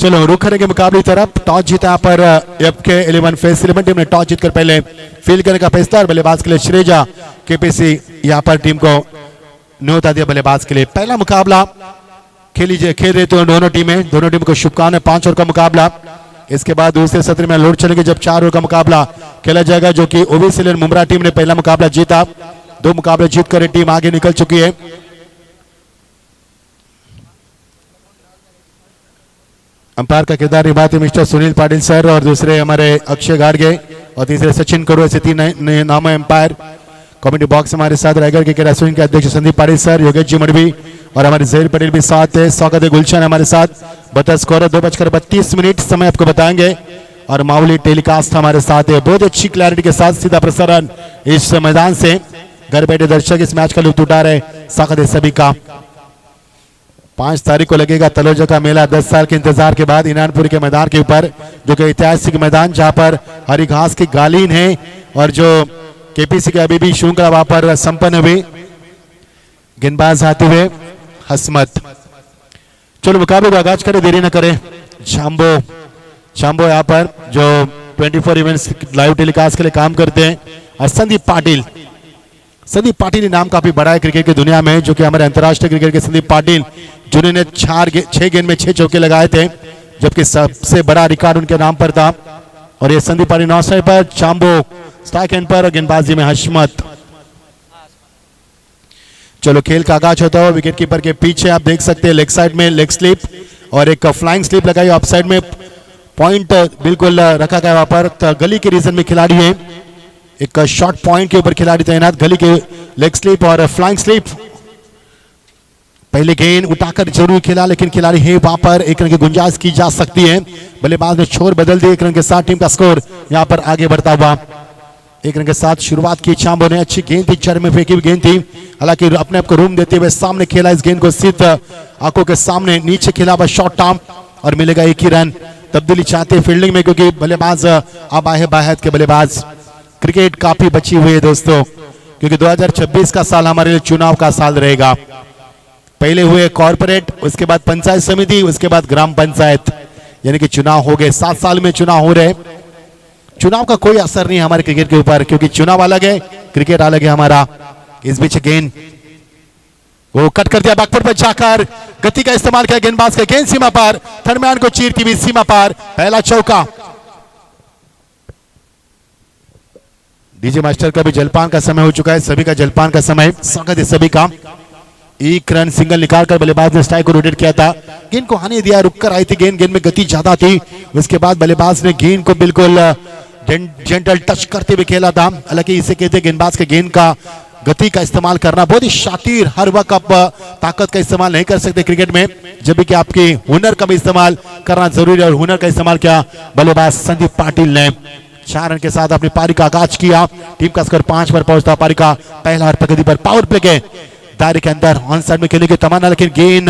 चलो रुख करेंगे मुकाबले तरफ। टॉस जीता यहाँ पर FK 11 फेस 11 टीम ने टॉस जीतकर पहले फील्ड करने का फैसला और बल्लेबाज के लिए श्रेजा KPC यहाँ पर टीम को न्योता दिया बल्लेबाज के लिए। पहला मुकाबला खेल रहे थे दोनों टीम को शुभकामनाएं। 5 ओवर का मुकाबला। इसके बाद दूसरे सत्र में लौट चलेंगे जब 4 ओवर का मुकाबला खेला जाएगा, जो कि OVCLN मुमरा टीम ने पहला मुकाबला जीता। 2 मुकाबले जीतकर टीम आगे निकल चुकी है। अंपायर का किरदार निभाते मिस्टर सुनील पाटिल सर और दूसरे हमारे अक्षय गाड़गे और तीसरे सचिन करो, ऐसे 3 नाम है अंपायर। कमेटी बॉक्स हमारे साथ रायगढ़ के क्रीड़ा संघ के अध्यक्ष संदीप पाटिल सर, योगेश जी मडवी और हमारे जहीर पटेल भी साथ है। स्वागत है गुलशन हमारे साथ। बता स्कोर 2:32 समय आपको बताएंगे और मामूली टेलीकास्ट हमारे साथ है। बहुत अच्छी क्लैरिटी के साथ सीधा प्रसारण इस मैदान से घर बैठे दर्शक इस मैच का लुत्फ उठा रहे। स्वागत है सभी का। 5 तारीख को लगेगा तलोजा का मेला। 10 साल के इंतजार के बाद इनानपुर के मैदान के ऊपर, जो कि ऐतिहासिक मैदान जहां पर हरी घास की गालीन है और जो KPC के अभी भी श्रृंखला वहां पर संपन्न हुई। गेंदबाज आते हुए हसमत। चलो मुकाबले को आगाज करें, देरी न करें। शाम्बो यहाँ पर जो 24 इवेंट्स लाइव टेलीकास्ट के लिए काम करते हैं और संदीप पाटिल नाम काफी बड़ा है क्रिकेट की दुनिया में, जो कि हमारे अंतर्राष्ट्रीय क्रिकेट के संदीप पाटिल जिन्होंने 6 गेंद में 6 चौके लगाए थे, जबकि सबसे बड़ा रिकॉर्ड उनके नाम पर था। और ये संदीप पाटिल 9 स्ट्राइक पर, शाम्बो स्ट्राइक एंड पर और गेंदबाजी में हसमत। चलो खेल का आगाज होता है। विकेट कीपर के पीछे आप देख सकते हैं लेग साइड में लेग स्लिप और एक फ्लाइंग स्लिप लगाई। ऑफ साइड में पॉइंट बिल्कुल रखा गया वहां पर। तो गली के रीजन में खिलाड़ी है, एक शॉर्ट पॉइंट के ऊपर खिलाड़ी तैनात। गली के लेग स्लिप और फ्लाइंग स्लिप। पहले गेंद उठाकर जरूर खेला, लेकिन खिलाड़ी है वहां पर। 1 रन की गुंजाइश की जा सकती है। बल्लेबाज ने छोर बदल दी। 1 रन के साथ टीम का स्कोर यहां पर आगे बढ़ता हुआ। 1 रन के साथ शुरुआत की शाम्बो ने। अच्छी गेंद थी, चर में फेंकी हुई गेंद थी, हालांकि अपने आप को रूम देते हुए सामने खेला इस गेंद को। सिर्फ आंखों के सामने नीचे खेला हुआ शॉर्ट टर्म और मिलेगा 1 ही रन। तब्दीली चाहते हैं फील्डिंग में, क्योंकि बल्लेबाज अब आए बाहत के बल्लेबाज। क्रिकेट काफी बची हुई है दोस्तों, क्योंकि 2026 का साल हमारे लिए चुनाव का साल रहेगा। पहले हुए कॉर्पोरेट, उसके बाद पंचायत समिति, उसके बाद ग्राम पंचायत, यानी कि चुनाव हो गए। 7 साल में चुनाव हो रहे। चुनाव का कोई असर नहीं है हमारे क्रिकेट के ऊपर, क्योंकि चुनाव अलग है, क्रिकेट अलग है हमारा। इस बीच गेंद वो कट कर दिया बैकफुट पर जाकर, गति का इस्तेमाल किया गेंदबाज का। गेंद सीमा पार, थर्डमैन को चीरती हुई सीमा पार, पहला चौका। डीजे मास्टर का भी जलपान का समय हो चुका है, सभी का जलपान का समय। स्वागत है सभी का। 1 रन सिंगल निकालकर बल्लेबाज ने स्ट्राइक को रोटेट किया था। गेंद को आने दिया, रुककर आई थी गेंद में गति ज्यादा थी। उसके बाद बल्लेबाज ने गेंद को बिल्कुल जेंटल टच करते हुए खेला था। हालांकि इसे कहते हैं गेंदबाज के गेंद का गति का इस्तेमाल करना। बहुत ही शातिर, हर वक्त आप ताकत का इस्तेमाल नहीं कर सकते क्रिकेट में, जब कि आपकी हुनर का भी इस्तेमाल करना जरूरी है। और हुनर का इस्तेमाल किया बल्लेबाज संदीप पाटिल ने। 4 रन के साथ अपनी पारी का आगाज किया। टीम का स्कोर 5 पर पहुंचता। पारी का पहला ओवर प्रगति पर। पावर प्ले के दायरे के अंदर ऑन साइड में खेलने की तमन्ना, लेकिन गेंद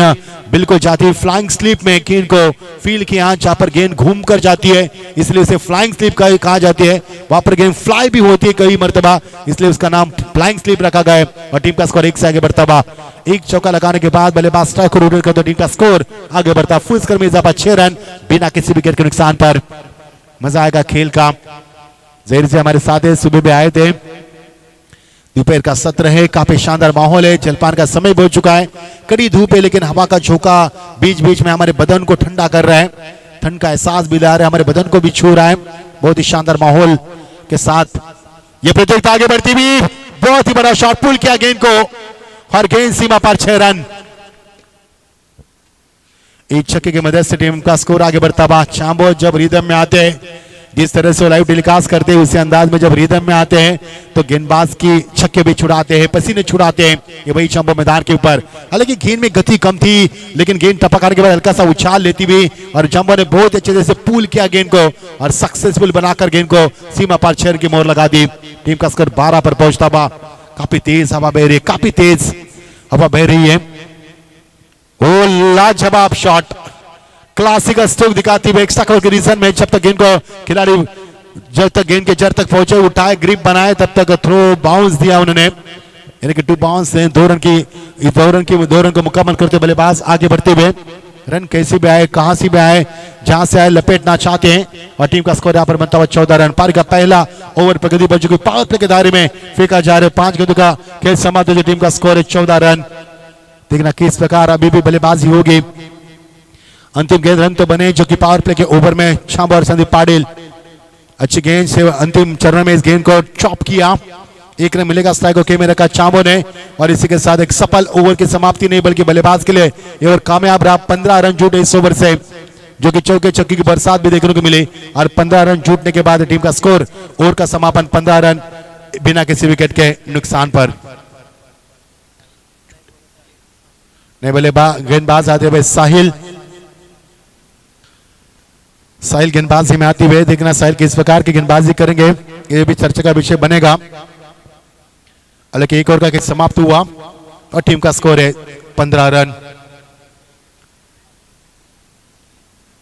बिल्कुल जाती है फ्लाइंग स्लिप में। गेंद को फील्ड की यहाँ जहां पर गेंद घूम कर जाती है, इसलिए उसे फ्लाइंग स्लिप कहा जाती है। वहां पर गेंद फ्लाई भी होती है कई मर्तबा, इसलिए उसका नाम फ्लाइंग स्लिप रखा गया है। और टीम का स्कोर 1 से आगे बढ़ता हुआ। 1 चौका लगाने के बाद बल्लेबाज स्ट्राइक को रोटेट करता, टीम का स्कोर आगे बढ़ता। फुल स्कोर में इजाफा 6 रन बिना किसी विकेट के नुकसान पर। मजा आएगा खेल का। जहीर से हमारे साथ है, सुबह में आए थे। दोपहर का सत्र है, काफी शानदार माहौल है। जलपान का समय हो चुका है। कड़ी धूप है, लेकिन हवा का झोंका बीच बीच में हमारे बदन को ठंडा कर रहा है। ठंड का एहसास भी ला रहा है, हमारे बदन को भी छू रहा है। बहुत ही शानदार माहौल के साथ ये प्रतियोगिता आगे बढ़ती हुई। बहुत ही बड़ा शॉट, पुल किया गेंद को और गेंद सीमा पर 6 रन। 1 छक्के की मदद से टीम का स्कोर आगे बढ़ता हुआ। शाम्बो जब रिदम में आते हैं, जिस तरह से लाइव टेलीकास्ट करते हैं उसी अंदाज में जब रिदम में आते हैं, तो गेंदबाज की छक्के भी छुड़ाते हैं, पसीने छुड़ाते हैं। ये वही शाम्बो मैदान के ऊपर। हालांकि गेंद में गति कम थी, लेकिन गेंद टपकाने के बाद हल्का सा उछाल लेती हुई और जंबो ने बहुत अच्छे से पुल किया गेंद को और सक्सेसफुल बनाकर गेंद को सीमा पर 6 रन की मोहर लगा दी। टीम का स्कोर 12 पर पहुंचता हुआ। काफी तेज हवा बह रही है, काफी तेज हवा बह रही है। ओ लाजवाब शॉट, क्लासिकल स्ट्रोक दिखाती हुई एक्स्ट्रा कवर के रीजन में। जब तक गेंद को खिलाड़ी जब तक गेंद के जड़ तक पहुंचे, उठाए, ग्रिप बनाए, तब तक थ्रो बाउंस दिया उन्होंने, यानी कि 2 बाउंस हैं। 2 रन को मुकम्मल करते बल्लेबाज आगे बढ़ते हुए। रन कैसे भी आए, कहां से भी आए, जहां से आए लपेटना चाहते हैं। और टीम का स्कोर यहाँ पर बनता हुआ 14 रन। पारी का पहला ओवर प्रगति बच चुकी, पावर प्ले के दायरे में फेंका जा रहा है। 5 गेंदों का खेल समाप्त हो, टीम का स्कोर है 14 रन। देखना किस प्रकार अभी भी बल्लेबाजी होगी। अंतिम गेंद रन तो बने जो कि पावर प्ले के ओवर में छांबो और संदीप पाटिल अच्छी गेंद से अंतिम चरण में इस गेंद को चॉप किया। एक रन मिलेगा स्ट्राइक को में रखा चांबो ने। और इसी के साथ एक सफल ओवर की समाप्ति नहीं बल्कि बल्लेबाज के लिए ये ओवर कामयाब रहा। 15 रन जुटे इस ओवर से, जो कि चौके छक्के की बरसात भी देखने को मिली। और 15 रन जुटने के बाद टीम का स्कोर ओवर का समापन 15 रन बिना किसी विकेट के नुकसान पर। नए बल्लेबाज गेंदबाज आते हुए साहिल गेंदबाजी में आते हुए। देखना साहिल किस प्रकार की गेंदबाजी करेंगे, ये भी चर्चा का विषय बनेगा। हालांकि एक ओवर का खेल समाप्त हुआ और टीम का स्कोर है 15 रन।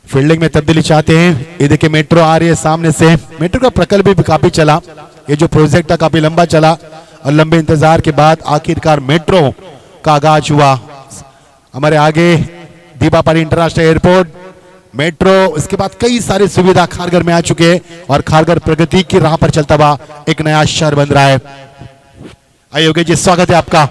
फील्डिंग में तब्दीली चाहते हैं। ये देखिए मेट्रो आ रही है सामने से। मेट्रो का प्रकल्प भी काफी चला, ये जो प्रोजेक्ट था काफी लंबा चला और लंबे इंतजार के बाद आखिरकार मेट्रो का आगाज हुआ। हमारे आगे दीपापाली इंटरनेशनल एयरपोर्ट, मेट्रो, इसके बाद कई सारी सुविधा खारघर में आ चुके हैं और खारघर प्रगति की राह पर चलता हुआ एक नया शहर बन रहा है। आइए योगेश जी, स्वागत है आपका।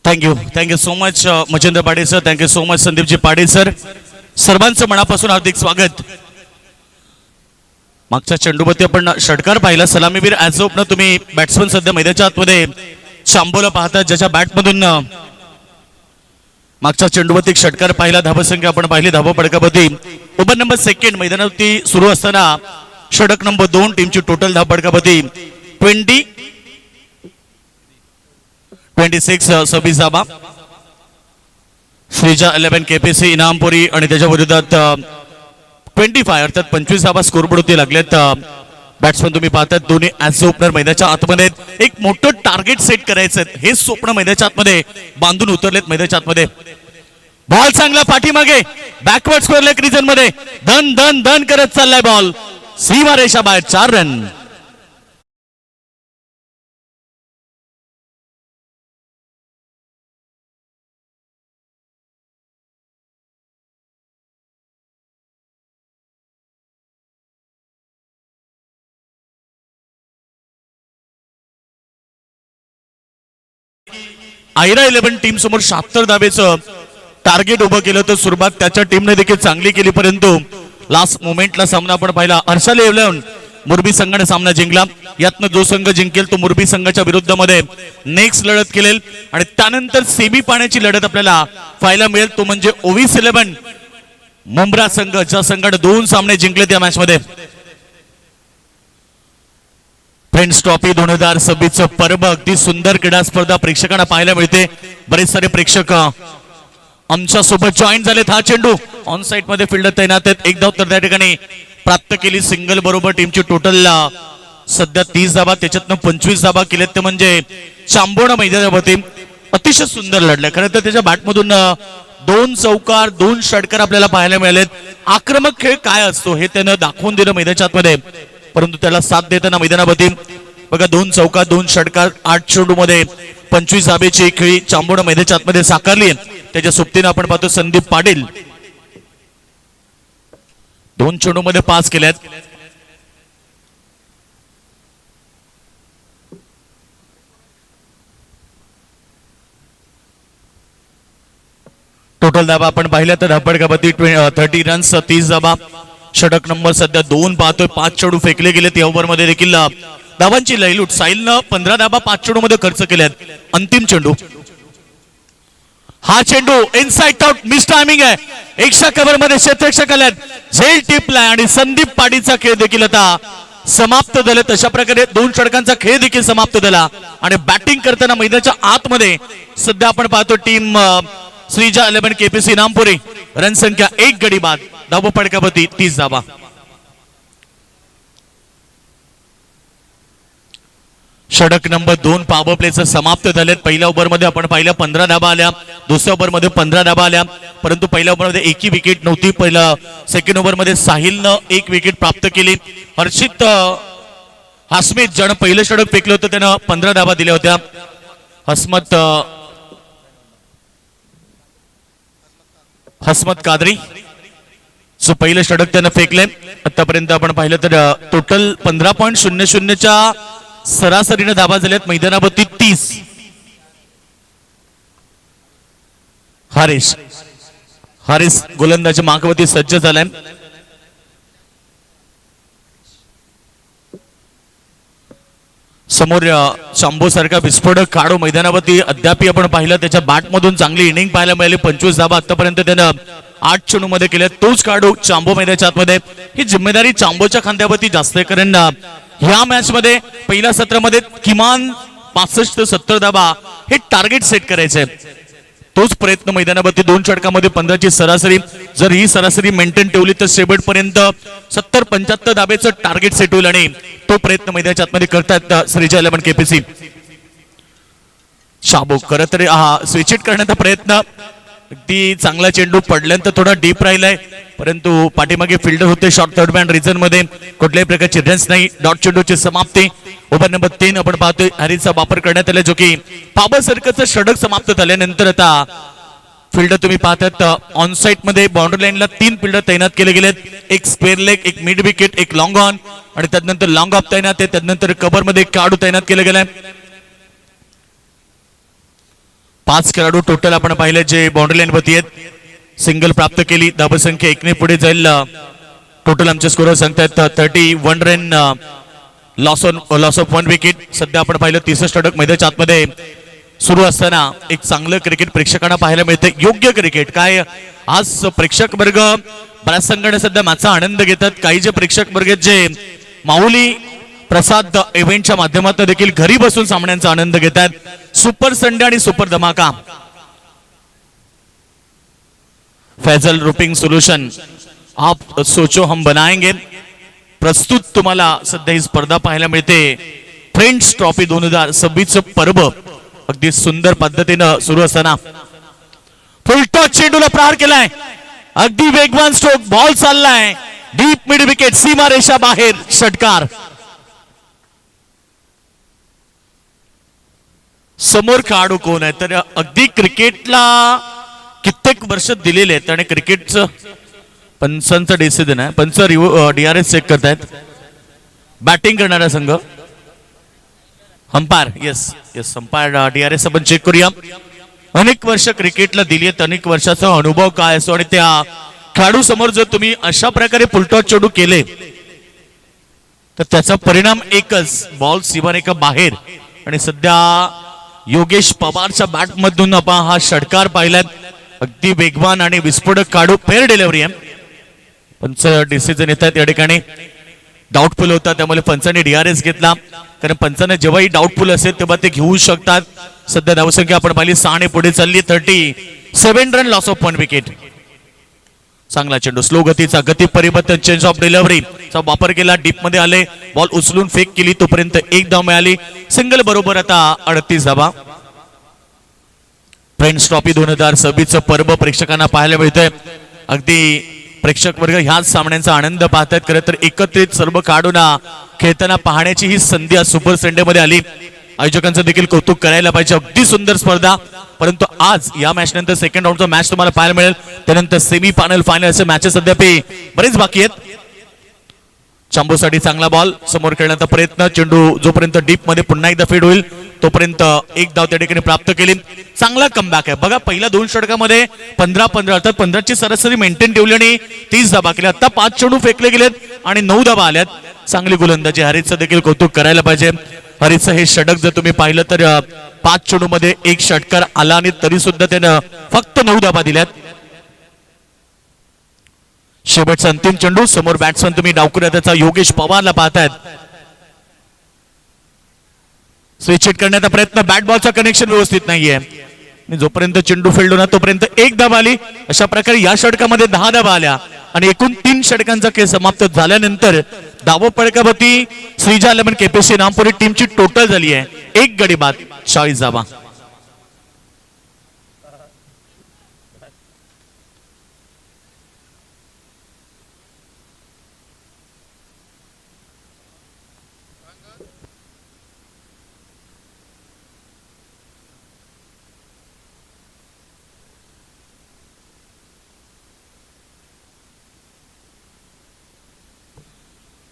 Thank you so much Machhindra Patil sir, thank you so much Sandeepji Patil sir, सर्वांचं मनापासून हार्दिक स्वागत। मागच्या चेंडूवरती आपण षटकार पाहिला, सलामीवीर ॲज ओपनर तुम्ही बॅट्समन सध्या मैदानाच्या आतमध्ये चांबोला पाहता, ज्याच्या बॅटमधून मागच्या चेंडूवरती षटकार पाहिला, धावसंख्या आपण पाहिली, धावा पडकावरती ओव्हर नंबर सेकंड मैदानावरती सुरू असताना षटक नंबर 2 टीमची टोटल धाव पडकावरती 26 26 धावा। श्रीजा 11 केपीसी इनामपुरी आणि त्याच्या विरोधात 25 अर्थात 25 धावा स्कोरबोर्डवरती लागलेत। बॅट्समन तुम्ही पाहतात दोन्ही ॲज ओपनर मैदानाच्या आतमध्ये एक मोठं टार्गेट सेट करायचं, हे स्वप्न मैदानाच्या आतमध्ये बांधून उतरलेत मैदानाच्या आतमध्ये। बॉल चांगला पाठीमागे बॅकवर्ड स्क्वेअर लेग रिजन मध्ये धन धन धन करत चाललाय बॉल, सीमा रेषा बाहेर 4 रन। आयरा 11 टीम समोर 76 धावेचं टार्गेट उभं केलं होतं। सुरुवात त्याच्या टीमने देखील चांगली केली, परंतु लास्ट मोमेंटला सामना आपण पाहिला। हर्षल 11 मुरबी संघाने सामना जिंकला। यातनं जो संघ जिंकेल तो मुरबी संघाच्या विरुद्धमध्ये नेक्स्ट लढत केलेल आणि त्यानंतर सेमी पाण्याची लढत आपल्याला पाहायला मिळेल, तो म्हणजे ओव्हिस 11 मुंब्रा संघ, ज्या संघाने 2 सामने जिंकले त्या मॅच मध्ये। फ्रेंड्स ट्रॉफी 2026 पर्व अगदी सुंदर क्रीडा स्पर्धा प्रेक्षकांना पाहायला मिळते। बरेच सारे प्रेक्षक आमच्या सोबत जॉईन झालेत। हा चेंडू ऑन साइड मध्ये फिल्डर तैनात आहेत, एक धाव तर त्या ठिकाणी प्राप्त केली। सिंगल बरोबर टीमची टोटल सध्या 30 धावा, त्याच्यातनं 25 धावा केलेत, ते म्हणजे चांबोणा मैदानावरती अतिशय सुंदर लढले। खरं तर त्याच्या बॅटमधून 2 चौकार 2 षटकार आपल्याला पाहायला मिळालेत। आक्रमक खेळ काय असतो हे त्यानं दाखवून दिलं मैदानाच्या आतमध्ये, परंतु त्याला साथ देताना मैदानावरती बघा 2 चौकार 2 षटकार 8 चेंडू मध्ये 25 धावेची खेळी चांबोणा मैदानाच्या आतमध्ये साकारली। त्याच्या सोबतीने आपण पाहतो संदीप पाटील 2 चेंडू मध्ये 5 केल्यात। टोटल धावा आपण पाहिल्या तर धापडकावरती 30 रन्स 30 धावा। षटक नंबर सध्या 2 पाहतोय, 5 चेंडू फेकले गेलेत या ओव्हर मध्ये देखील धावांची लयलूट। साहिलनं 15 धावा 5 चेंडू मध्ये खर्च केल्यात। अंतिम चेंडू, हा चेंडू इनसाइड आउट, मिस टायमिंग आहे, एकशा कव्हर मध्ये क्षेत्ररक्षक आल्यात, झेल टिपलाय आणि संदीप पाटीलचा खेळ देखील आता समाप्त झाले। तशा प्रकारे 2 षटकांचा खेळ देखील समाप्त झाला आणि बॅटिंग करताना मैदानाच्या आतमध्ये सध्या आपण पाहतो टीम श्रीजा 11 केपीसी इनामपुरी, रन संख्या 1 गडी बाद, धावा पडकावरती 30 धावा। षटक नंबर 2 पॉवर प्लेचं समाप्त झालेत. पहिल्या ओव्हरमध्ये आपण पाहिलं 15 धाबा आल्या, दुसऱ्या ओव्हरमध्ये 15 धाबा आल्या, परंतु पहिल्या ओव्हरमध्ये एकही विकेट नव्हती. पहिला सेकंड ओव्हरमध्ये साहिलनं एक विकेट प्राप्त केली. हर्षित हसमीत ज्यानं पहिलं षटक फेकलं होतं त्यानं 15 धाबा दिल्या होत्या. हसमत कादरी जो पहिलं षटक त्यानं फेकले. आतापर्यंत आपण पाहिलं तर टोटल 15.00च्या सरासरीने धाबा झाल्यात. मैदानावरती 30. हारिस गोलंदाजी मागवरती सज्ज झालाय. समोर चांबो सारखा विस्फोटक काढू मैदानावरती अद्याप आपण पाहिलं त्याच्या बॅटमधून चांगली इनिंग पाहायला मिळाली. 25 धाबा आतापर्यंत त्यानं 8 चेंडूमध्ये केल्या. तोच काढू चांबो मैदानाच्या आतमध्ये. ही जिम्मेदारी चांबोच्या खांद्यावरती जास्त आहे, कारण ह्या मॅच मध्ये पहिल्या सत्रामध्ये किमान 65 ते 70 धाबा हे टार्गेट सेट करायचे. तोच प्रयत्न मैदानावरती 2 षटकामध्ये 15ची सरासरी. जर ही सरासरी मेंटेन ठेवली तर शेवटपर्यंत 70-75 धाब्याचं टार्गेट सेट होईल आणि तो प्रयत्न मैदानाच्या आतमध्ये करतात श्रीजा 11 केपीसी. शाबू खरं तर स्विच हिट करण्याचा प्रयत्न. अगदी चांगला चेंडू पडल्यानंतर थोडा डीप राहिलाय, परंतु पाठीमागे फिल्डर होते शॉर्ट थर्ड मॅन रिझन मध्ये. कुठल्याही प्रकारची रन्स नाही. डॉट चेंडूची समाप्ती. ओव्हर नंबर 3 आपण पाहतोय हॅरीचा वापर करण्यात आला, जो की पाबर सर्कलचं षटक समाप्त झाल्यानंतर आता फिल्डर तुम्ही पाहतात ऑन साइड मध्ये बाउंड्री लाईनला 3 फिल्डर तैनात केले गेलेत. एक स्क्वेअर लेग, एक मिड विकेट, एक लॉंग ऑन आणि त्यानंतर लॉंग ऑफ तैनात आहे. त्यानंतर कव्हर मध्ये काढू तैनात केले गेलाय. 5 खेळाडू टोटल आपण पाहिले जे बाउंड्री लाईन वरती आहेत. सिंगल प्राप्त केली. धावसंख्या 1 ने पुढे जाईल. टोटल आमचे स्कोर सांगतायत 31 रन. Loss of 1 wicket. सध्या आपण पाहिलं 30 षटक मैदानाच्या आतमध्ये सुरू असताना एक चांगलं क्रिकेट प्रेक्षकांना पाहायला मिळते. योग्य क्रिकेट काय आज प्रेक्षक वर्ग बऱ्याच संघाने सध्या मॅचचा आनंद घेतात. काही जे प्रेक्षक वर्ग जे माऊली प्रसाद इव्हेंटच्या माध्यमातून देखील घरी बसून सामन्यांचा आनंद घेतात. सुपर संडे आणि सुपर धमाका. फैजल रुपिंग सोल्यूशन आप सोचो हम बनाएंगे प्रस्तुत तुम्हाला सध्या ही स्पर्धा पाहायला मिळते. फ्रेंड्स ट्रॉफी 2026 पर्व अगदी सुंदर पद्धतीनं सुरू असताना फुल टॉस चेंडूला प्रहार केलाय. अगदी वेगवान स्ट्रोक. बॉल चाललाय डीप मिड विकेट. सीमा रेषा बाहेर. षटकार. समोर खेळाडू कोण आहे तर अगदी क्रिकेटला कित्येक वर्ष दिलेले आहेत आणि क्रिकेटचं पंचांचा डिसिजन आहे. पंच DRS चेक करतायत. बॅटिंग करणारा संघ अंपायर. येस अंपायर DRS आपण चेक करूया. अनेक वर्ष क्रिकेटला दिली आहेत. अनेक वर्षाचा अनुभव काय असतो आणि त्या खेळाडू समोर जर तुम्ही अशा प्रकारे फुलटॉस चेंडू केले तर त्याचा परिणाम एकच. बॉल सीमारेखा बाहेर. आणि सध्या योगेश पवारच्या बॅट मधून आपण हा षटकार पाहिलाय. अगदी वेगवान आणि विस्फोटक काढू. फेअर डिलिव्हरी आहे. पंच डिसिजन येतात या ठिकाणी. डाऊटफुल होता त्यामुळे पंचाने DRS घेतला, कारण पंचाने जेव्हाही डाऊटफुल असेल तेव्हा ते घेऊ शकतात. सध्या धावसंख्या आपण पाहिली 6 ने पुढे चालली. 37 रन. Loss of 1 wicket. चांगला चेंडू. स्लो गतीचा. गती परिवर्तन. चेंज ऑफ डिलिव्हरीचा वापर केला. डीप मध्ये आले. बॉल उचलून फेक केली. तोपर्यंत 1 धाव मिळाली. सिंगल बरोबर आता 38 धावा. फ्रेंड्स ट्रॉफी 2026 पर्व प्रेक्षकांना पाहायला मिळतंय. अगदी प्रेक्षक वर्ग ह्याच सामन्यांचा आनंद पाहतात. खरं तर एकत्रित सर्व काढून खेळताना पाहण्याची ही संधी आज सुपर संडे मध्ये आली. आयोजकांचं देखील कौतुक करायला पाहिजे. अगदी सुंदर स्पर्धा. परंतु आज या मॅच नंतर सेकंड राऊंडचा मॅच तुम्हाला पाहायला मिळेल. त्यानंतर सेमी फायनल, फायनल असे मॅचेस अद्याप बरेच बाकी आहेत. चांबोसाठी चांगला बॉल. समोर खेळण्याचा प्रयत्न. चेंडू जोपर्यंत डीप मध्ये पुन्हा एकदा फीड होईल तोपर्यंत 1 धाव त्या ठिकाणी प्राप्त केली. चांगला कमबॅक आहे बघा. पहिल्या 2 षटकामध्ये 15-15 अर्थात 15ची सरासरी मेंटेन ठेवली आणि 30 धाबा केल्या. आता 5 चेंडू फेकले गेलेत आणि 9 धाबा आल्यात. चांगली गोलंदाजी. हरीचं देखील कौतुक करायला पाहिजे. हरीचं हे षटक जर तुम्ही पाहिलं तर 5 चेंडू मध्ये 1 षटकार आला आणि तरी सुद्धा त्यानं फक्त 9 धाबा दिल्यात. शेवटचा अंतिम चेंडू. समोर बॅट्समन तुम्ही डावकुऱ्या त्याचा योगेश पवारला पाहतायत. स्विच हिट करण्याचा प्रयत्न. बॅट बॉलचा कनेक्शन व्यवस्थित नाहीये. जोपर्यंत चेंडू फील्ड होणार तोपर्यंत 1 धाव आली. अशा प्रकारे या षटकामध्ये 10 धावा आल्या. आणि एकूण 3 षटकांचा खेळ समाप्त झाल्यानंतर धावफलकावरती श्रीजा 11 केपीसी नामपुरी टीमची टोटल झाली आहे 1 गडी बाद 40 धावा.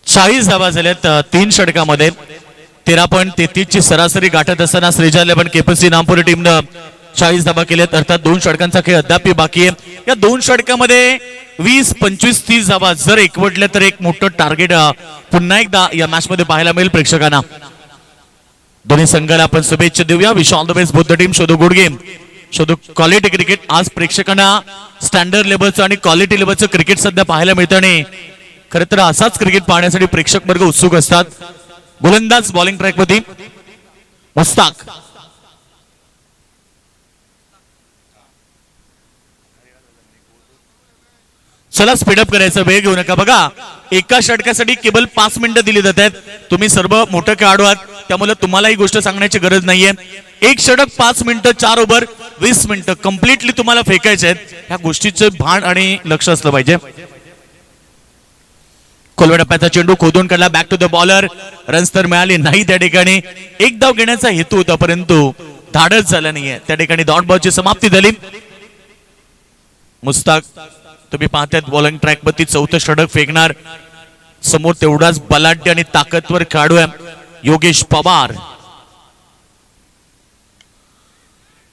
चाळीस धावा झाल्यात 3 षटकामध्ये 13.33 ची सरासरी गाठत असताना श्रीजा 11 केपीसी नामपुरी टीमनं 40 धावा केल्यात. अर्थात 2 षटकांचा खेळ अद्याप बाकी आहे. या 2 षटकामध्ये 20, 25, 30 धावा जर एकवटल्या तर एक मोठं टार्गेट पुन्हा एकदा या मॅच मध्ये पाहायला मिळेल प्रेक्षकांना. दोन्ही संघाला आपण शुभेच्छा देऊया. Wish all the best both the team. शोधू गुड गेम, शोधू क्वालिटी क्रिकेट. आज प्रेक्षकांना स्टँडर्ड लेवलचं आणि क्वालिटी लेवलचं क्रिकेट सध्या पाहायला मिळतं आणि खरं तर असाच क्रिकेट पाहण्यासाठी प्रेक्षक वर्ग उत्सुक असतात. गोलंदाज बॉलिंग ट्रॅक मध्ये मुस्ताक. चला स्पीडअप करायचं, वेळ घेऊ नका. बघा एका षटकासाठी केवळ 5 मिनिटं दिली जात आहेत. तुम्ही सर्व मोठे खेळाडू आहात त्यामुळे तुम्हाला ही गोष्ट सांगण्याची गरज नाहीये. एक षटक 5 मिनिटं, 4 ओव्हर 20 मिनिटं कम्प्लिटली तुम्हाला फेकायचे आहेत. ह्या गोष्टीचं भान आणि लक्ष असलं पाहिजे. खोलव्या टप्प्याचा चेंडू खोदून काढला, back to the bowler. Runs तर मिळाले नाही त्या ठिकाणी. एक धाव घेण्याचा हेतू होता परंतु धाडस झालं नाहीये. त्या ठिकाणी डॉट बॉलची समाप्ती झाली. मुस्ताक तुम्ही पाहतायत बॉलिंग ट्रॅक वरती 4थं षटक फेकणार. समोर तेवढाच बलाढ्य आणि ताकदवर खेळाडू आहे Yogesh Pawar.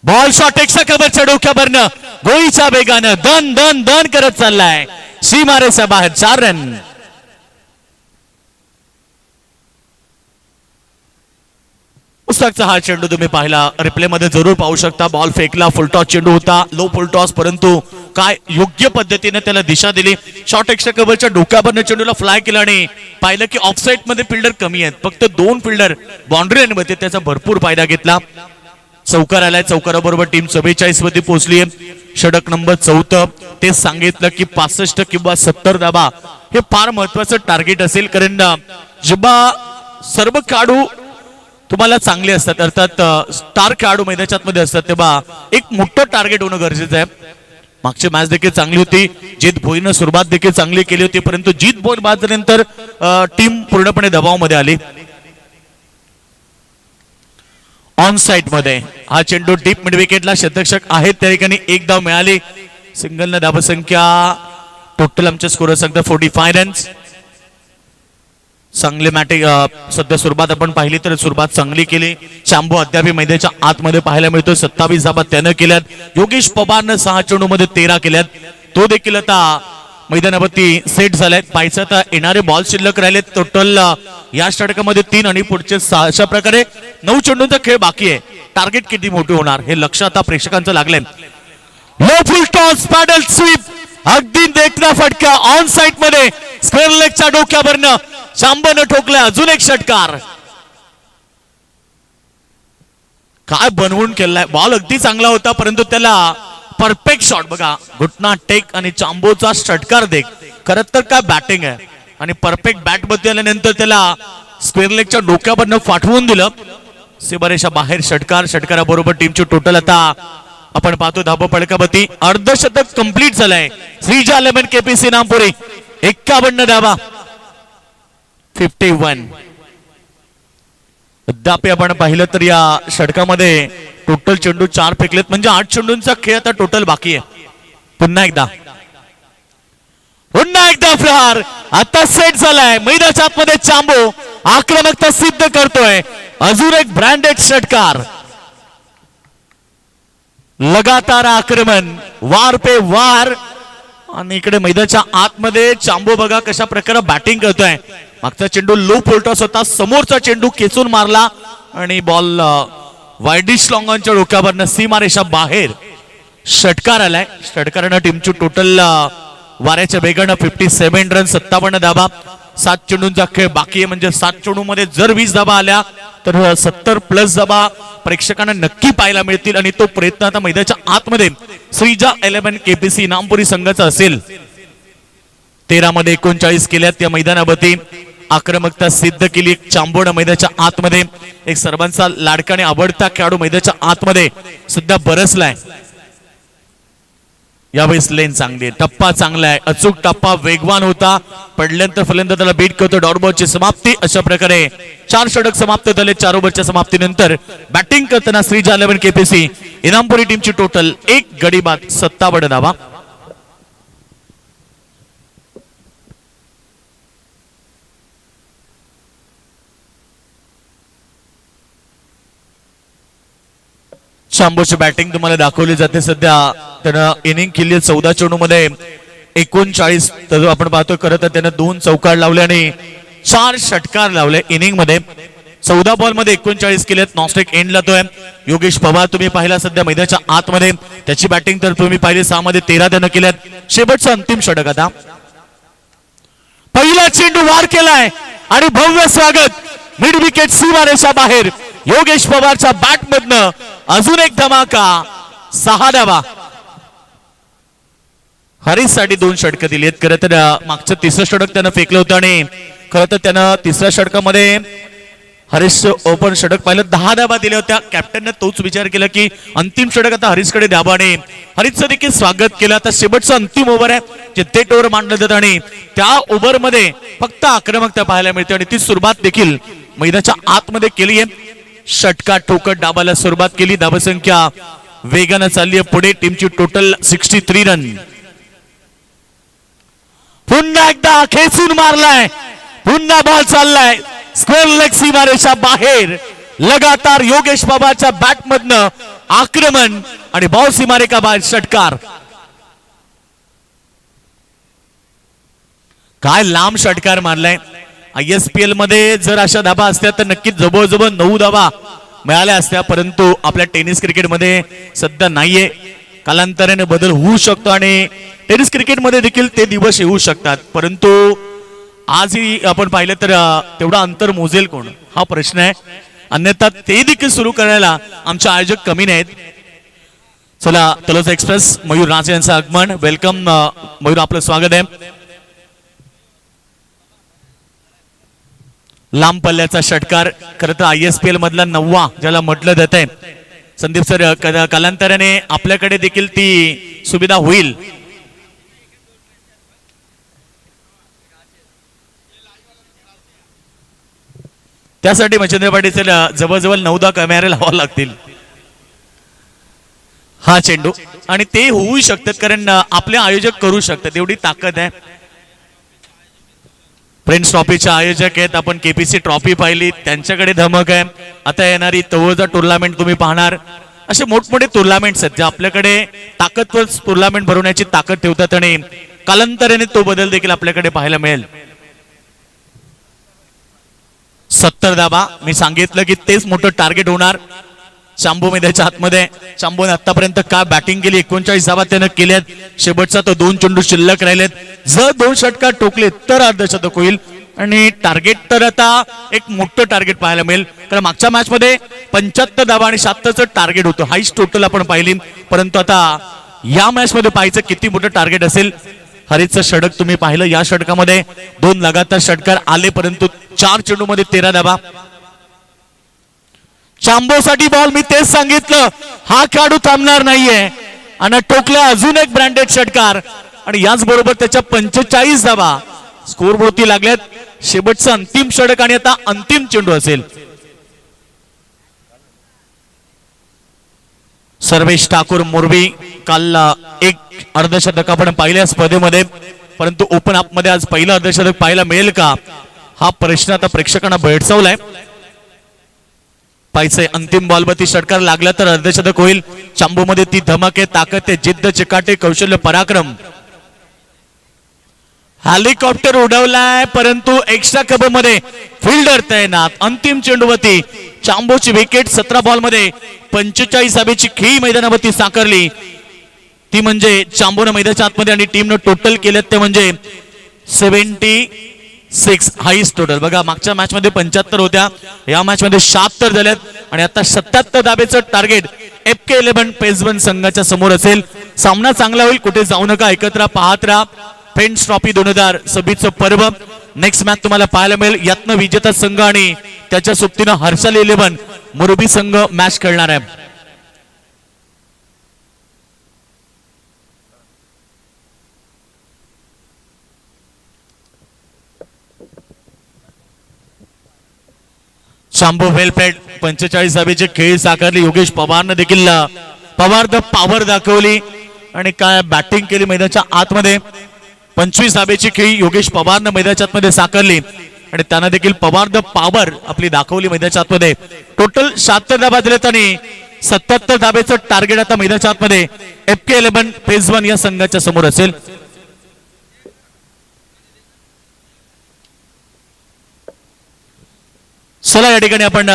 Ball shot extra कव्हरच्या डोक्यावरनं गोळीच्या वेगानं दन दन दन करत चाललाय. सीमारेच्या बाहेर 4 रन. मुस्ताकचा हा चेंडू तुम्ही पाहिला रिप्ले मध्ये जरूर पाहू शकता. बॉल फेकला, फुलटॉस चेंडू होता, लो फुलटॉस, परंतु काय योग्य पद्धतीने त्याला दिशा दिली. शॉर्ट एक्स्ट्रा कव्हरच्या डोक्यावरनं चेंडूला फ्लाय केला आणि पाहिलं की ऑफसाईड मध्ये फिल्डर कमी आहेत. फक्त 2 फिल्डर बाउंड्री लाईन मध्ये त्याचा भरपूर फायदा घेतला. चौकार आलाय. चौकाराबरोबर टीम 44 मध्ये पोहोचली आहे. षटक नंबर 4. ते सांगितलं की 65 किंवा 70 धावा हे फार महत्वाचं टार्गेट असेल. कारण जेव्हा सर्व खेळाडू तुम्हाला चांगले असतात, अर्थात स्टार खेळाडू मैदानात मध्ये असतात, तेव्हा एक मोठं टार्गेट होणं गरजेचं आहे. मागची मॅच देखील चांगली होती. जीत भोईनं सुरुवात देखील चांगली केली होती, परंतु जीत भोई बाद झाल्यानंतर टीम पूर्णपणे दबावामध्ये आली. ऑन साइड मध्ये हा चेंडू डीप मिड विकेटला शतक्षक आहेत त्या ठिकाणी 1 धाव मिळाली. सिंगल न धावसंख्या टोटल आमच्या स्कोर सांगता 45 रन्स. चांगले मॅटिक सध्या सुरुवात आपण पाहिली तर सुरुवात चांगली केली. चांबो अद्याप मैदानाच्या आतमध्ये पाहायला मिळतो. 27 धावा त्यानं केल्यात. योगेश पवारनं 6 चेंडू मध्ये 13 केल्यात. तो देखील आता मैदानावरती सेट झालाय. पाहायचं आता येणारे बॉल शिल्लक राहिले टोटल या षटकामध्ये 3 आणि पुढचे 6. अशा प्रकारे 9 चेंडूंचा खेळ बाकी आहे. टार्गेट किती मोठे होणार हे लक्ष आता प्रेक्षकांचं लागलंय. लो फुल टॉस पॅडल स्वीप अगदी देखना फटका ऑन साइड मध्ये स्क्वेअर लेगच्या डोक्यावरनं चांबोनं ठोकलं. अजून एक षटकार. काय बनवून केलाय. बॉल अगदी चांगला होता परंतु त्याला परफेक्ट शॉट बघा. घुटना टेक आणि चांबोचा षटकार देख. खरं तर काय बॅटिंग आहे आणि परफेक्ट बॅट मध्ये आल्यानंतर त्याला स्क्वेअर लेगच्या डोक्यावरनं फाटवून दिलं. सीमारेषा बाहेर षटकार. षटकाराबरोबर टीमची टोटल आता आपण पाहतो धाबा फलकावरती अर्धशतक कंप्लीट झालंय. श्रीजा 11 केपीसी नामपुरी 51 धावा 51. अद्याप आपण पाहिलं तर या षटकामध्ये टोटल चेंडू 4 फेकलेत म्हणजे 8 चेंडूंचा खेळ आता टोटल बाकी आहे. पुन्हा एकदा प्रहार आता सेट झालाय. मैदानाच्या आतमध्ये चांबो आक्रमकता सिद्ध करतोय. अजून एक ब्रँडेड षटकार. लगातार आक्रमण, वार पे वार. आणि इकडे मैदानाच्या आतमध्ये चांबो बघा कशा प्रकारे बॅटिंग करतोय. मागचा चेंडू लो फुलटॉस होता, समोरचा चेंडू खेचून मारला आणि बॉल वाईडिश लॉंगॉनच्या डोक्यावरनं सीमारेषा बाहेर. षटकार आलाय. षटकारानं टीमची टोटल वाऱ्याच्या वेगानं 57 रन 57 धावा. 7 चेंडूंचा खेळ बाकी आहे म्हणजे 7 चेंडू मध्ये जर 20 धावा आल्या तर 70 प्लस धावा प्रेक्षकांना नक्की पाहायला मिळतील. आणि तो प्रयत्न आता मैदानाच्या आतमध्ये श्रीजा 11 केपीसी नामपुरी संघाचा असेल. 13 मध्ये 39 केल्यात या मैदानावरती आक्रमकता सिद्ध केली. एक चांबोडा मैदानाच्या आतमध्ये एक सर्वांचा लाडका आणि आवडता खेळाडू मैदानाच्या आतमध्ये सुद्धा बरसलाय. यावेळेस लेन चांगली आहे, टप्पा चांगला आहे, अचूक टप्पा, वेगवान होता, पडल्यानंतर फलंदाज त्याला बीट करतो. डॉट बॉलची समाप्ती. अशा प्रकारे 4 षटक समाप्त झाले. 4 ओव्हरच्या समाप्तीनंतर बॅटिंग करताना श्रीजा 11 केपीसी इनामपुरी टीमची टोटल 1 गडी बाद 57 धावा. चांबोची बॅटिंग तुम्हाला दाखवली जाते. सध्या त्यानं इनिंग केली 14 चेंडू मध्ये 39. तर आपण पाहतोय खरं तर त्यानं 2 चौकार लावले आणि 4 षटकार लावले इनिंग मध्ये. 14 बॉल मध्ये 39 केलेत. नॉस्टेक एंड लातोय. योगेश पवार तुम्ही पाहिला सध्या मैदानाच्या आतमध्ये, त्याची बॅटिंग तर तुम्ही पाहिली 6 मध्ये 13 त्यानं केल्यात. शेवटचं अंतिम षटक आता. पहिला चेंडू वार केलाय आणि भव्य स्वागत मिड विकेट सीमारेषा बाहेर योगेश पवारच्या बॅट मधनं. अजून एक धमाका, 6 धावा. हरीश साठी 2 षटकं दिली आहेत. खरं तर मागचं 3रं षटक त्यानं फेकलं होतं आणि खरं तर त्यानं 3ऱ्या षटकामध्ये हरीश ओपन षटक पाहिलं, 10 धावा दिल्या होत्या. कॅप्टनने तोच विचार केला की अंतिम षटक आता हरीशकडे द्यावं आणि हरीशचं देखील स्वागत केलं. आता शेवटचं अंतिम ओव्हर आहे जे डेट ओव्हर मानलं जातं आणि त्या ओव्हर मध्ये फक्त आक्रमकता पाहायला मिळते आणि ती सुरुवात देखील मैदानाच्या आतमध्ये केली आहे. षटका ठोकत डाबाला सुरुवात केली. धावसंख्या वेगानं चालली आहे पुढे. टीमची टोटल 63 रन. पुन्हा एकदा खेचून मारलाय, पुन्हा बॉल चाललाय स्क्वेअर लेग सीमारेषा बाहेर. लगातार योगेश पवारच्या बॅट मधनं आक्रमण आणि बॉल सीमारेखा बाहेर षटकार. काय लांब षटकार मारलाय. ISPL मध्ये जर अशा धाबा असत्या तर नक्कीच जवळजवळ 9 धाबा मिळाल्या असत्या, परंतु आपल्या टेनिस क्रिकेटमध्ये सध्या नाहीये. कालांतराने बदल होऊ शकतो आणि टेनिस क्रिकेटमध्ये देखील ते दिवस येऊ शकतात, परंतु आजही आपण पाहिलं तर तेवढा अंतर मोजेल कोण हा प्रश्न आहे. अन्यथा ते देखील सुरू करायला आमचे आयोजक कमी नाहीत. चला, तलोजा एक्सप्रेस मयूर राजे यांचं आगमन. वेलकम मयूर, आपलं स्वागत आहे. लांब पल्ल्याचा षटकार, खरं तर ISPL मधला 9वा ज्याला म्हटलं जात आहे. संदीप सर, कालांतराने आपल्याकडे देखील ती सुविधा होईल. त्यासाठी मच्छिंद्र पाटील जवळजवळ 9 कॅमेरे लावावे लागतील. हा चेंडू आणि ते होऊ शकतात कारण आपले आयोजक करू शकतात, एवढी ताकद आहे. फ्रेंड्स ट्रॉफीचे आयोजक आहेत. आपण KPC ट्रॉफी पाहिली, त्यांच्याकडे धमक आहे. आता येणारी तळोजा टुर्नामेंट तुम्ही पाहणार. असे मोठमोठे टुर्नामेंट्स आहेत जे आपल्याकडे ताकदवर टुर्नामेंट भरवण्याची ताकद ठेवतात आणि कालांतराने तो बदल देखील आपल्याकडे पाहायला मिळेल. 70 धाबा, मी सांगितलं की तेच मोठं टार्गेट होणार. चांबो मैदानाच्या आतमध्ये चांबोने आतापर्यंत काय बॅटिंग केली, 39 धावा त्यानं केल्यात. शेवटचा तो 2 चेंडू शिल्लक राहिलेत. जर 2 षटकार टोकले तर अर्धशतक होईल आणि टार्गेट तर आता एक मोठं टार्गेट पाहायला मिळेल. कारण मागच्या मॅच मध्ये 75 धावा आणि 77चं टार्गेट होतं, हाईस्ट टोटल आपण पाहिली. परंतु आता या मॅच मध्ये पाहायचं किती मोठं टार्गेट असेल. हरीशचं षटक तुम्ही पाहिलं, या षटकामध्ये 2 लगातार षटकार आले, परंतु 4 चेंडू मध्ये 13 धावा. चांबोसाठी बॉल, मी तेच सांगितलं, हा खेळाडू थांबणार नाहीये आणि टोकला अजून एक ब्रँडेड षटकार आणि याच बरोबर त्याच्या 45 धावा स्कोर भोवती लागल्यात. शेवटचं अंतिम षटक आणि आता अंतिम चेंडू असेल. सर्वेश ठाकूर मोरबी, काल एक अर्धशतक आपण पाहिल्या स्पर्धेमध्ये, परंतु ओपन अप मध्ये आज पहिलं अर्धशतक पाहायला मिळेल का हा प्रश्न आता प्रेक्षकांना भेडसावलाय. पाहिजे अंतिम बॉलवरती षटकार लागला तर अर्धशतक होईल. चांबो मध्ये ती धमक आहे, ताकद आहे, जिद्द, चिकाटे, कौशल्य, पराक्रम. हेलिकॉप्टर उडवलाय परंतु एक्स्ट्रा कव्हर मध्ये फिल्डर तैनात. अंतिम चेंडूवरती चांबोची विकेट. 17 बॉल मध्ये 45 धावेची खेळी मैदानावरती साकारली. ती म्हणजे चांबोनं मैदानाच्या आतमध्ये आणि टीमनं टोटल केलं ते म्हणजे 76 हाईस्ट टोटल. बघा, मागच्या मॅच मध्ये 75 होत्या, या मॅच मध्ये 76 झाल्यात आणि आता 77 धावेचं टार्गेट FK11 पेसबन संघाच्या समोर असेल. सामना चांगला होईल, कुठे जाऊ नका, एकत्र पाहत राहा. फ्रेंड्स ट्रॉफी 2026 पर्व नेक्स्ट मॅच तुम्हाला पाहायला मिळेल. यातनं विजेता संघ आणि त्याच्या सोबतीनं हर्षल 11 मोरबी संघ मॅच खेळणार आहे. शांभू वेलपेड 45 धावेची खेळी साकारली. योगेश पवारनं देखील पवार द पॉवर दाखवली आणि काय बॅटिंग केली मैदानाच्या आतमध्ये. 25 धावेची खेळी योगेश पवारनं मैदानाच्या आतमध्ये साकारली आणि त्यांना देखील पवार द पॉवर आपली दाखवली मैदानाच्या आतमध्ये. टोटल 76 धावा दिलेत आणि 77 धावेचं टार्गेट आता मैदानाच्या आतमध्ये FK 11 फेज 1 या संघाच्या समोर असेल. चला या ठिकाणी आपण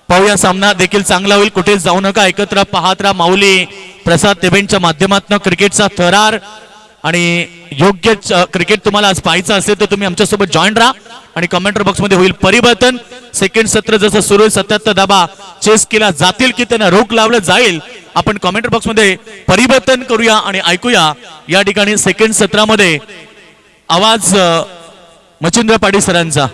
पाहूया. सामना देखील चांगला होईल. कुठे जाऊ नका, एकत्र पाहत राहा. माऊली प्रसाद तेवेंच्या माध्यमातून क्रिकेटचा थरार आणि योग्य क्रिकेट तुम्हाला आज पाहायचं असेल तर तुम्ही आमच्यासोबत जॉईन राहा आणि कमेंट बॉक्स मध्ये होईल परिवर्तन. सेकंड सत्र जसं सुरू होईल 77 धाबा चेस केला जातील की त्यांना रोख लावलं जाईल. आपण कमेंट बॉक्स मध्ये परिवर्तन करूया आणि ऐकूया या ठिकाणी सेकंड सत्रामध्ये आवाज मच्छिंद्र पाटील सरांचा.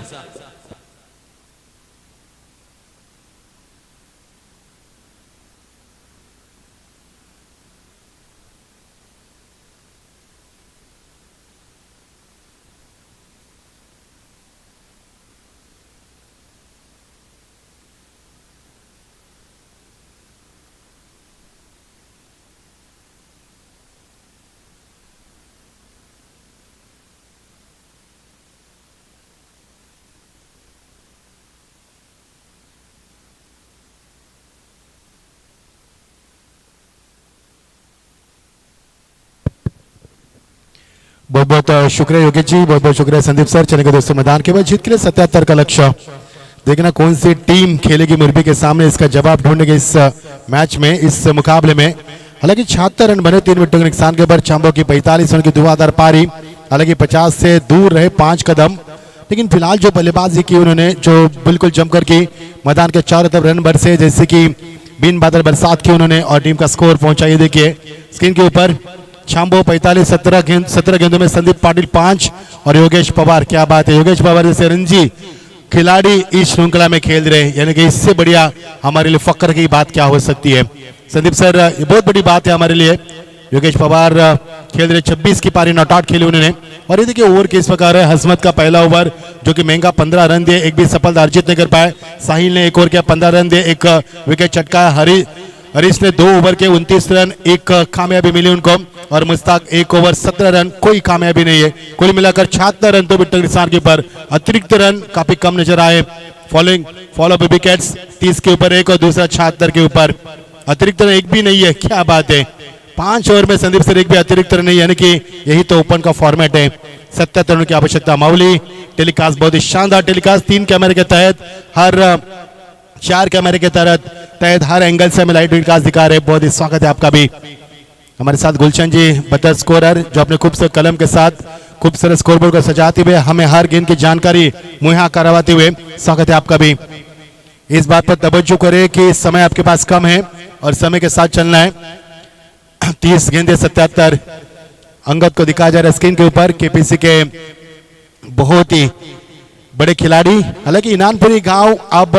बहुत बहुत शुक्रिया योगेश जी, बहुत बहुत शुक्रिया संदीप सर. चलेंगे दोस्तों मैदान के बाद जीत के लिए 77 का लक्ष्य. देखना कौन सी टीम खेलेगी मुरबी के सामने, इसका जवाब ढूंढेंगे इस मैच में, इस मुकाबले में. हालांकि 76 रन बने 3 विकेटों के नुकसान के बाद चांबो की 45 रन की धुआंधार पारी. हालांकि 50 से दूर रहे 5 कदम, लेकिन फिलहाल जो बल्लेबाजी की उन्होंने, जो बिल्कुल जमकर की मैदान के चारों तरफ रन बरसे जैसे कि बिन बादल बरसात की उन्होंने और टीम का स्कोर पहुंचा. ये देखिए स्क्रीन के ऊपर छांबो 45 17 गेंदों में संदीप पाटिल 5 और योगेश पवार. क्या बात है, योगेश पवार जैसे रणजी खिलाड़ी इस श्रृंखला में खेल रहे हैं, यानी कि इससे बढ़िया हमारे लिए फक्र की बात क्या हो सकती है. संदीप सर ये बहुत बड़ी बात है हमारे लिए. योगेश पवार खेल रहे 26 की पारी नॉट आउट खेली उन्होंने. और ये देखिए ओवर के इस प्रकार है. हसमत का पहला ओवर जो कि महंगा 15 रन दिए, एक भी सफलता अर्जित नहीं कर पाए. साहिल ने एक ओवर किया 15 रन दिए, एक विकेट चटकाया. हरीश ने 2 ओवर के 29 रन, एक कामयाबी मिली उनको. और मुश्ताक 1 ओवर 17 रन, कोई कामयाबी नहीं है. कुल मिलाकर 76 रन तो विकेट निशान के पर. अतिरिक्त रन काफी कम नजर आए. फॉलो विकेट्स 30 के ऊपर 1 और दूसरा 76 के ऊपर. अतिरिक्त रन एक भी नहीं है. क्या बात है, 5 ओवर में संदीप सर एक भी अतिरिक्त रन नहीं, यानी कि यही तो ओपन का फॉर्मेट है. 77 रनों की आवश्यकता. माउली टेलीकास्ट बहुत ही शानदार टेलीकास्ट. 3 कैमरे के तहत, हर 4 कैमरे के तहत हर एंगल से हमें लाइव टेलीकास्ट दिखा रहे. बहुत ही स्वागत है आपका भी. हमारे साथ गुलशन जी बतर स्कोरर, जो अपने खूबसूरत कलम के साथ खूबसूरत स्कोरबोर्ड को सजाते हुए हमें हर गेंद की जानकारी मुहैया करवाते हुए, स्वागत है आपका भी. इस बात पर तवज्जो करें कि समय आपके पास कम है और समय के साथ चलना है. 30 गेंदे 77 अंगद को दिखाया जा रहा है स्क्रीन के ऊपर. केपीसी के बहुत ही बड़े खिलाड़ी. हालांकि इनानपुरी गांव अब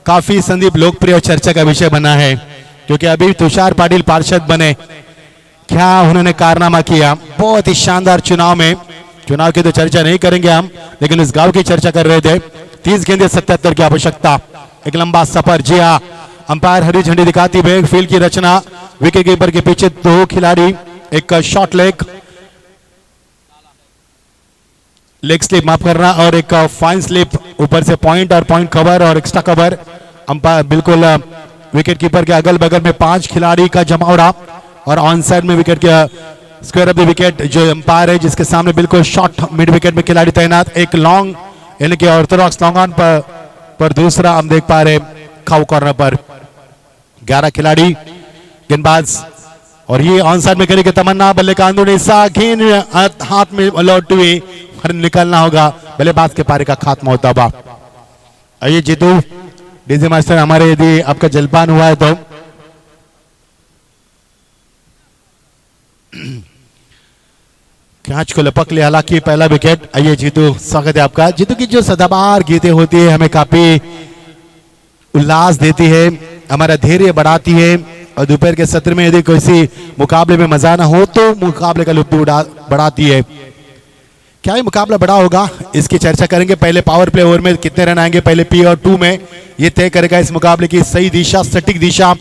काफी संदीप लोकप्रिय और चर्चा का विषय बना है, क्योंकि अभी तुषार पाटिल पार्षद बने. क्या उन्होंने कारनामा किया. बहुत ही शानदार चुनाव में, चुनाव की तो चर्चा नहीं करेंगे हम, लेकिन इस गांव की चर्चा कर रहे थे. 30 गेंदे 77 की आवश्यकता. एक लंबा सफर. जी हाँ, अंपायर हरी झंडी दिखाती हुए फील्ड की रचना. विकेट कीपर के पीछे 2 खिलाड़ी, एक शॉर्ट लेग स्लिप माफ करना, और एक फाइन स्लिप. ऊपर से पॉइंट और पॉइंट कवर और एक्स्ट्रा कवर. अंपायर बिल्कुल विकेट कीपर के अगल बगल में 5 खिलाड़ी का जमावड़ा. और ऑन साइड में विकेट के स्क्वायर ऑफ द विकेट जो अंपायर है, जिसके सामने बिल्कुल शॉर्ट मिड विकेट में खिलाड़ी तैनात. एक लॉन्ग यानी कि ऑर्थोडॉक्स लॉन्ग ऑन पर दूसरा हम देख पा रहे खाऊ कॉर्नर पर 11 खिलाड़ी गेंदबाज. और ये ऑन साइड में करेंगे तमन्ना. बल्ले का अंदरूनी हिस्सा, गेंद हाथ में लौट हुई, निकलना होगा. बल्लेबाज के पारी का खात्मा होता हुआ. आइए जीतू डीजे मास्टर, हमारे यदि आपका जलपान हुआ है तो कैच को लपक लिया, हालांकि पहला विकेट। आइए जीतू, स्वागत है आपका। जीतू की जो सदाबहार गीतें होती है हमें काफी उल्लास देती है, हमारा धैर्य बढ़ाती है, और दोपहर के सत्र में यदि किसी मुकाबले में मजा ना हो तो मुकाबले का लुत्फ बढ़ाती है। क्या ये मुकाबला बड़ा होगा, इसकी चर्चा करेंगे। पहले पावर प्ले ओवर में कितने रन आएंगे पहले पी और 2 में, ये तय करेगा इस मुकाबले की सही दिशा, सटीक दिशा।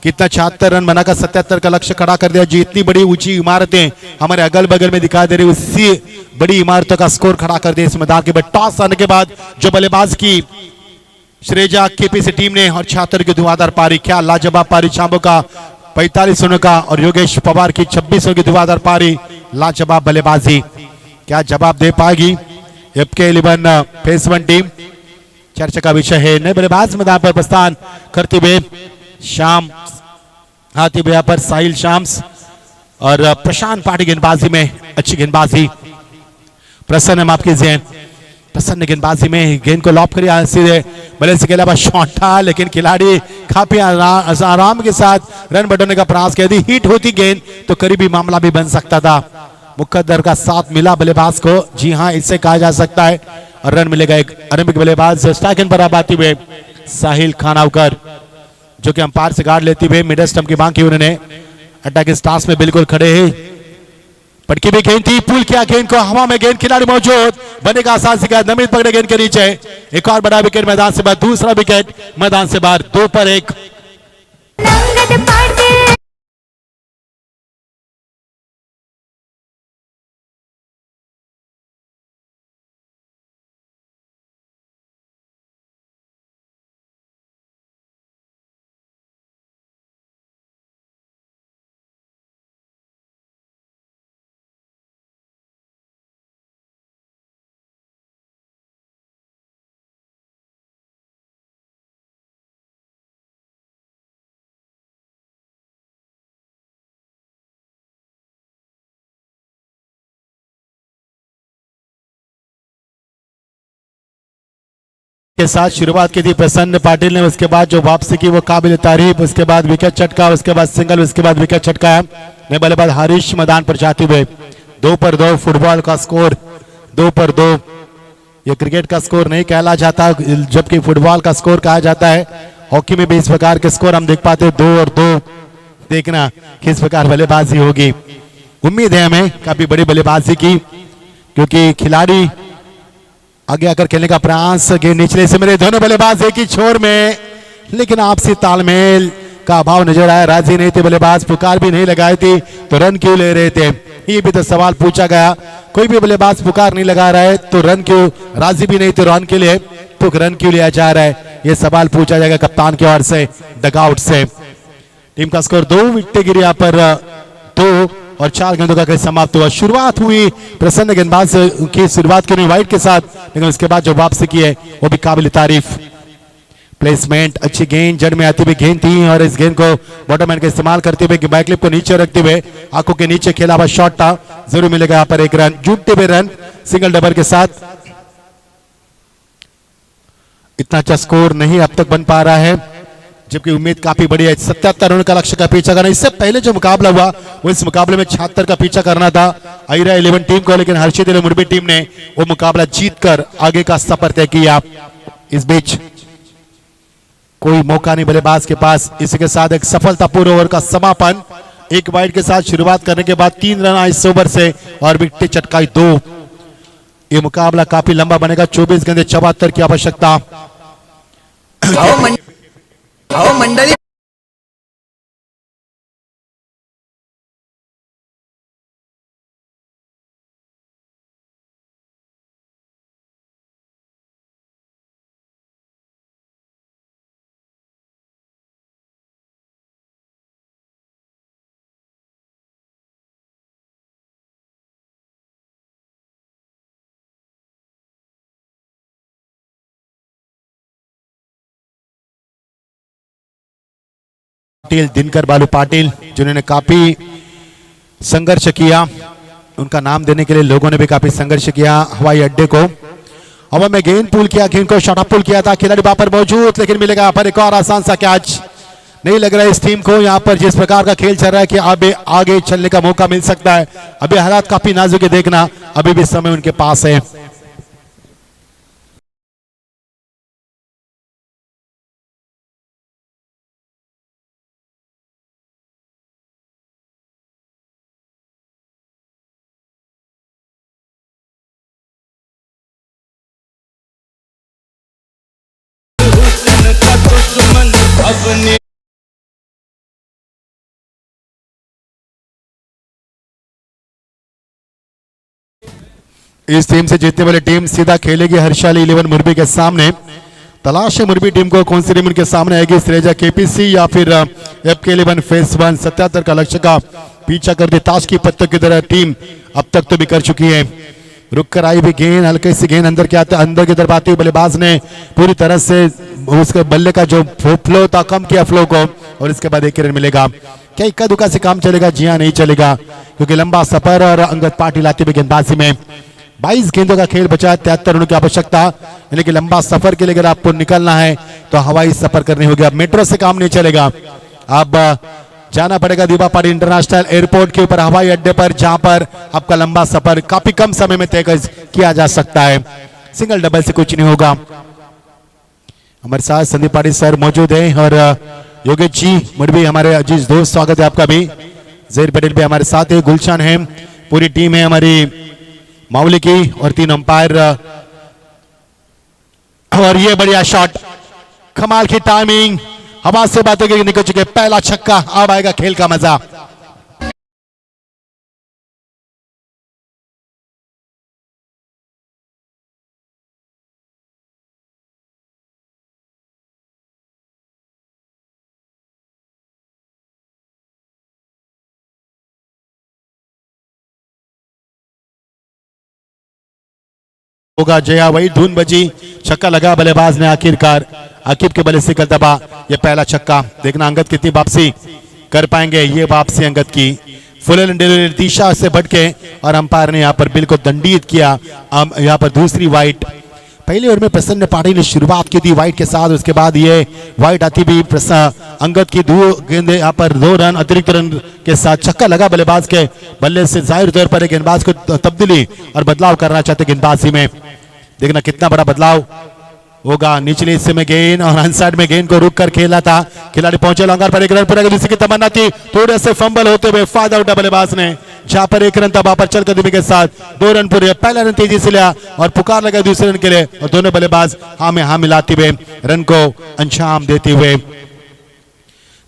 कितना 76 रन बनाकर 77 का लक्ष्य खड़ा कर दिया। जो इतनी बड़ी ऊंची इमारतें हमारे अगल बगल में दिखाई दे रही, उसी बड़ी इमारतों का स्कोर खड़ा कर दिया इस मैदान के बाद। टॉस आने के बाद जो बल्लेबाज की श्रेजा केपीसी टीम ने और 76 की धुआंधार पारी, क्या लाजवाब पारी चांबो का 45 रनों का, और योगेश पवार की 26 की धुआंधार पारी, लाजवाब बल्लेबाजी। क्या जवाब दे पाएगी एफके 11 फेस 1 टीम, चर्चा का विषय है। नए बल्लेबाज मैदान पर प्रस्थान करते हुए शाम आते हुए यहाँ पर साहिल शाम्स और प्रशांत पाठी गेंदबाजी में अच्छी गेंदबाजी। प्रसन्न माफ कीजिए, प्रसन्न गेंदबाजी में गेंद को लॉप करिए सीधे बल्ले से, के अलावा शॉट था लेकिन खिलाड़ी काफी आराम के साथ रन बढ़ाने का प्रयास किया। यदि हिट होती गेंद तो करीबी मामला भी बन सकता था। मुकद्दर का साथ मिला बल्लेबाज को, जी हां इसे कहा जा सकता है, और रन मिलेगा एक आरंभिक बल्लेबाज स्ट्राइक पर आते हुए साहिल खानावकर, जो कि अंपायर से गार्ड लेते हुए मिडल स्टंप की मांग की। उन्होंने अटैक स्टांस में बिल्कुल खड़े हैं। पटकी भी गेंद थी, पुल किया गेंद को हवा में, गेंद खिलाड़ी मौजूद, बनेगा आसान से नमित पकड़े गेंद के नीचे। एक और बड़ा विकेट मैदान से बाहर, दूसरा विकेट मैदान से बाहर, 2 पर 1। के साथ शुरुआत की थी प्रसन्न पाटिल ने, उसके बाद जो वापसी की वो काबिल तारीफ, उसके बाद विकेट छटका, उसके बाद सिंगल, उसके बाद विकेट छटकाया। नए बल्लेबाज हरीश मैदान पर जाते हुए 2 पर 2 फुटबॉल का स्कोर, 2 पर 2। ये क्रिकेट का स्कोर नहीं कहला जाता, जबकि फुटबॉल का स्कोर कहा जाता है। हॉकी में भी इस प्रकार के स्कोर हम देख पाते हैं, 2 और 2। देखना किस प्रकार बल्लेबाजी होगी। उम्मीद है हमें काफी बड़ी बल्लेबाजी की, क्योंकि खिलाड़ी आगे आकर खेलने का प्रयास। गेंद निचले से मेरे दोनों बल्लेबाज एक ही छोर में, लेकिन आपसी तालमेल का अभाव नजर आया। राजी नहीं थे बल्लेबाज, पुकार भी नहीं लगाई थी, तो रन क्यों ले रहे थे, ये भी तो सवाल पूछा गया। कोई भी बल्लेबाज पुकार नहीं लगा रहा है तो रन क्यों, राजी भी नहीं थे रन के लिए तो रन क्यों लिया जा रहा है, ये सवाल पूछा जाएगा कप्तान की ओर से डगआउट से। टीम का स्कोर 2 विकेट गिरी यहाँ पर, 2 और 4 गेंदों का खेल समाप्त हुआ। शुरुआत हुई प्रसन्न गेंदबाज की शुरुआत की वाइट के साथ, लेकिन उसके बाद जो वापसी की है वो भी काबिल तारीफ। प्लेसमेंट अच्छी, गेंद जड़ में आती हुई गेंद थी, और इस गेंद को बॉटमैन का इस्तेमाल करते हुए बैकलिप को नीचे रखते हुए आंखों के नीचे खेला हुआ शॉट था, जरूर मिलेगा यहाँ पर 1 रन। जुटते हुए रन सिंगल डबल के साथ। इतना अच्छा स्कोर नहीं अब तक बन पा रहा है, जबकि उम्मीद काफी बड़ी है। 77 रन का लक्ष्य का पीछा करना। इससे पहले जो मुकाबला हुआ वो इस मुकाबले में 76 का पीछा करना था आयरा 11 टीम को, लेकिन हर्षित मुरबी टीम ने वो मुकाबला जीतकर आगे का सफर तय किया। इस बीच कोई मौका नहीं बल्लेबाज के पास। इसी के साथ एक सफलतापूर्ण ओवर का समापन। 1 वाइड के साथ शुरुआत करने के बाद 3 रन आए इस ओवर से, और विकेट चटकाई 2। ये मुकाबला काफी लंबा बनेगा। 24 गेंदें 74 की आवश्यकता। मंडली पाटिल, दिनकर बालू पाटिल, जिन्होंने काफी संघर्ष किया, उनका नाम देने के लिए लोगों ने भी काफी संघर्ष किया। हवाई अड्डे को हवा में गेंद पुल किया, गेंद को शॉट पुल किया था, खिलाड़ी वहां पर मौजूद, लेकिन मिलेगा यहाँ पर एक और आसान सा कैच। नहीं लग रहा है इस टीम को यहाँ पर जिस प्रकार का खेल चल रहा है कि अभी आगे चलने का मौका मिल सकता है। अभी हालात काफी नाजुक है, देखना अभी भी समय उनके पास है। इस टीम से जीतने वाली टीम सीधा खेलेगी हर्षाली 11 मुरबी के सामने। तलाश है मुरबी टीम को, कौन सी टीम उनके सामने आएगी, श्रेजा केपीसी या फिर FK 11 फेस 1 77 का लक्ष्य का पीछा करती ताश की पत्तों की तरह टीम अब तक तो भी कर चुकी है। रुक कर आई भी गेंद, हल्के सी गेंद अंदर क्या आता, अंदर की तरफ आती हुई बल्लेबाज ने पूरी तरह से उसके बल्ले का जो फ्लो था कम किया फ्लो को, और इसके बाद एक रन मिलेगा। क्या इक्का दुक्का से काम चलेगा? जी हाँ, नहीं चलेगा, क्योंकि लंबा सफर और अंगद पाटिल आती हुई गेंदबाजी में 22 गेंदों का खेल बचा है, 73 रनों की आवश्यकता। यानी कि लंबा सफर के लिए अगर आपको निकलना है तो हवाई सफर करनी होगी। अब मेट्रो से काम नहीं चलेगा, अब जाना पड़ेगा दीवा पाटिल इंटरनेशनल एयरपोर्ट के ऊपर हवाई अड्डे पर, जहां पर आपका लंबा सफर काफी कम समय में तय किया जा सकता है। सिंगल डबल से कुछ नहीं होगा। हमारे साथ संदीप पाटिल सर मौजूद हैं और योगेश जी मुरबी हमारे अजीज दोस्त, स्वागत है आपका भी। जहीर पटेल भी हमारे साथ है, गुलशन है, पूरी टीम है हमारी माउली की और 3 अंपायर। और ये बढ़िया शॉट, कमाल की टाइमिंग, हवा से बातें निकल चुके, पहला छक्का। अब आएगा खेल का मजा। होगा जया, वही धुन बजी, छक्का लगा, बल्लेबाज ने आखिरकार आकिब के बल्ले से कल दबा। ये पहला छक्का, देखना अंगद कितनी वापसी कर पाएंगे। ये वापसी अंगद की फुल एंड दिशा से भटके और अंपायर ने यहाँ पर बिल्कुल दंडित किया। यहाँ पर दूसरी वाइट। पहले ओवर में प्रसन्न पाटिल ने शुरुआत की थी वाइट के साथ, उसके बाद ये वाइट आती भी अंगद की 2 गेंदे यहाँ पर 2 रन अतिरिक्त रन के साथ छक्का लगा बल्लेबाज के बल्ले से। जाहिर तौर पर गेंदबाज को तब्दीली और बदलाव करना चाहते गेंदबाजी में। देखना कितना बड़ा बदलाव होगा। निचले हिस्से में गेंद और अनसाइड में गेंद को रुक कर खेला था, खिलाड़ी पहुंचे लॉन्गर पर, एक रन पूरा किसी की तमन्ना थी, थोड़े से फंबल होते हुए फायदा उठा बल्लेबाज ने, जहां पर 1 रन था वहां पर चल कदमी के साथ 2 रन पूरे। पहला रन तेजी से लिया और पुकार लगा दूसरे रन के लिए, और दोनों बल्लेबाज हाँ में हाँ मिलाते हुए रन को अंजाम देते हुए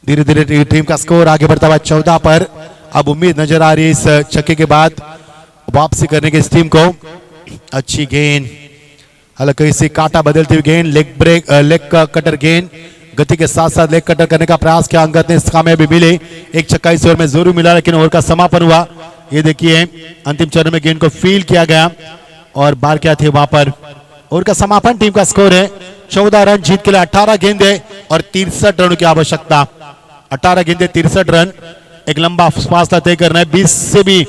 धीरे धीरे टीम का स्कोर आगे बढ़ता हुआ 14 पर। अब उम्मीद नजर आ रही है इस छक्के के बाद वापसी करने की इस टीम को। अच्छी गेंद, हल्की सी काटा बदलती हुई गेंद, लेग कटर गेंद, गति के साथ साथ लेग कटर करने का प्रयास किया अंगद ने, इस कामयाबी मिली। एक छक्का इस ओवर में जरूर मिला, लेकिन ओवर का समापन हुआ। ये देखिए अंतिम चरण में गेंद को फील किया गया और बार क्या थे वहां पर। ओवर का समापन, टीम का स्कोर है 14 रन, जीत के लिए 18 गेंदे और 63 रनों की आवश्यकता। 18 गेंदे 63 रन, एक लंबा फासला तय करना है। 20 से भी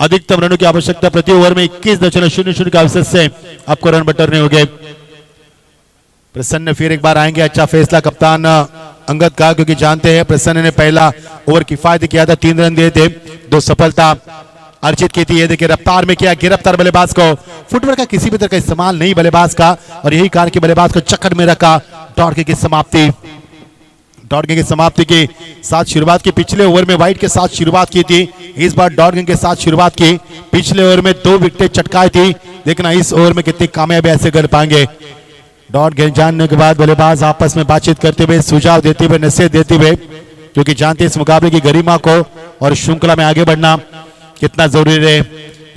अधिकतम रनों की आवश्यकता। प्रति ओवर में 21.00 के अवसर से आपको रन बटोरने होंगे। प्रसन्न फिर एक बार आएंगे, अच्छा फैसला कप्तान अंगद का, क्योंकि जानते हैं प्रसन्न ने पहला ओवर किफायत किया था, 3 रन दिए थे, 2 सफलता अर्जित की थी। ये देखिए रफ्तार में किया गिरफ्तार बल्लेबाज को, फुटवर्क का किसी भी तरह का इस्तेमाल नहीं बल्लेबाज का, और यही कारण कि बल्लेबाज को चक्कर में रखा। डॉट की समाप्ति, डॉटगिंग की समाप्ति के साथ शुरुआत की। पिछले ओवर में वाइट के साथ शुरुआत की थी, इस बार डॉटगिंग के साथ शुरुआत की। पिछले ओवर में 2 विकेटें चटकाई थी, देखना इस ओवर में कितनी कामयाबी ऐसे कर पाएंगे। डॉट गेंद जानने के बाद बल्लेबाज आपस में बातचीत करते हुए, सुझाव देते हुए, नसीहत देते हुए, क्योंकि जानते इस मुकाबले की गरिमा को और श्रृंखला में आगे बढ़ना कितना जरूरी है।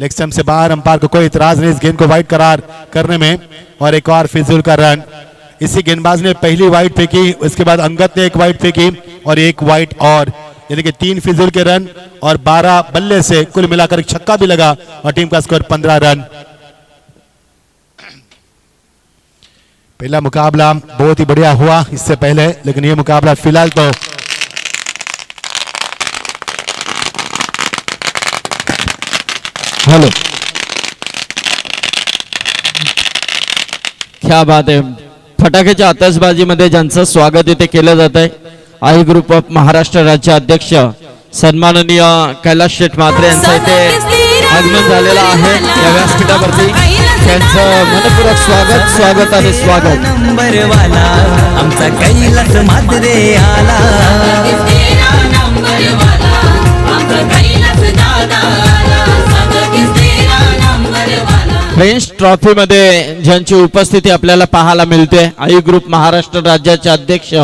लेग स्टंप से बाहर, अंपायर को कोई इतराज नहीं इस गेंद को वाइड करार करने में, और एक और फिजूल का रन। इसी गेंदबाज ने पहली वाइड फेंकी, उसके बाद अंगद ने एक वाइड फेंकी और एक वाइड, और यानी कि 3 फिजूल के रन और 12 बल्ले से कुल मिलाकर एक छक्का भी लगा और टीम का स्कोर 15 रन। पहला मुकाबला बहुत ही बढ़िया हुआ इससे पहले, लेकिन ये मुकाबला फिलहाल तो हेलो, क्या बात आहे. फटाक्याच्या आतषबाजीमध्ये ज्यांचं स्वागत इथे केलं जात आहे आई ग्रुप ऑफ महाराष्ट्र राज्य अध्यक्ष सन्माननीय कैलास शेठ म्हात्रे यांचं इथे आगमन झालेलं आहे या व्यासपीठावरती. त्यांचं मनपूर्वक स्वागत आणि स्वागत. नंबर वाला आमचा कैलास म्हात्रे आला. फ्रेंच ट्रॉफी मध्ये ज्यांची उपस्थिती आपल्याला पाहायला मिळते आई ग्रुप महाराष्ट्र राज्याचे अध्यक्ष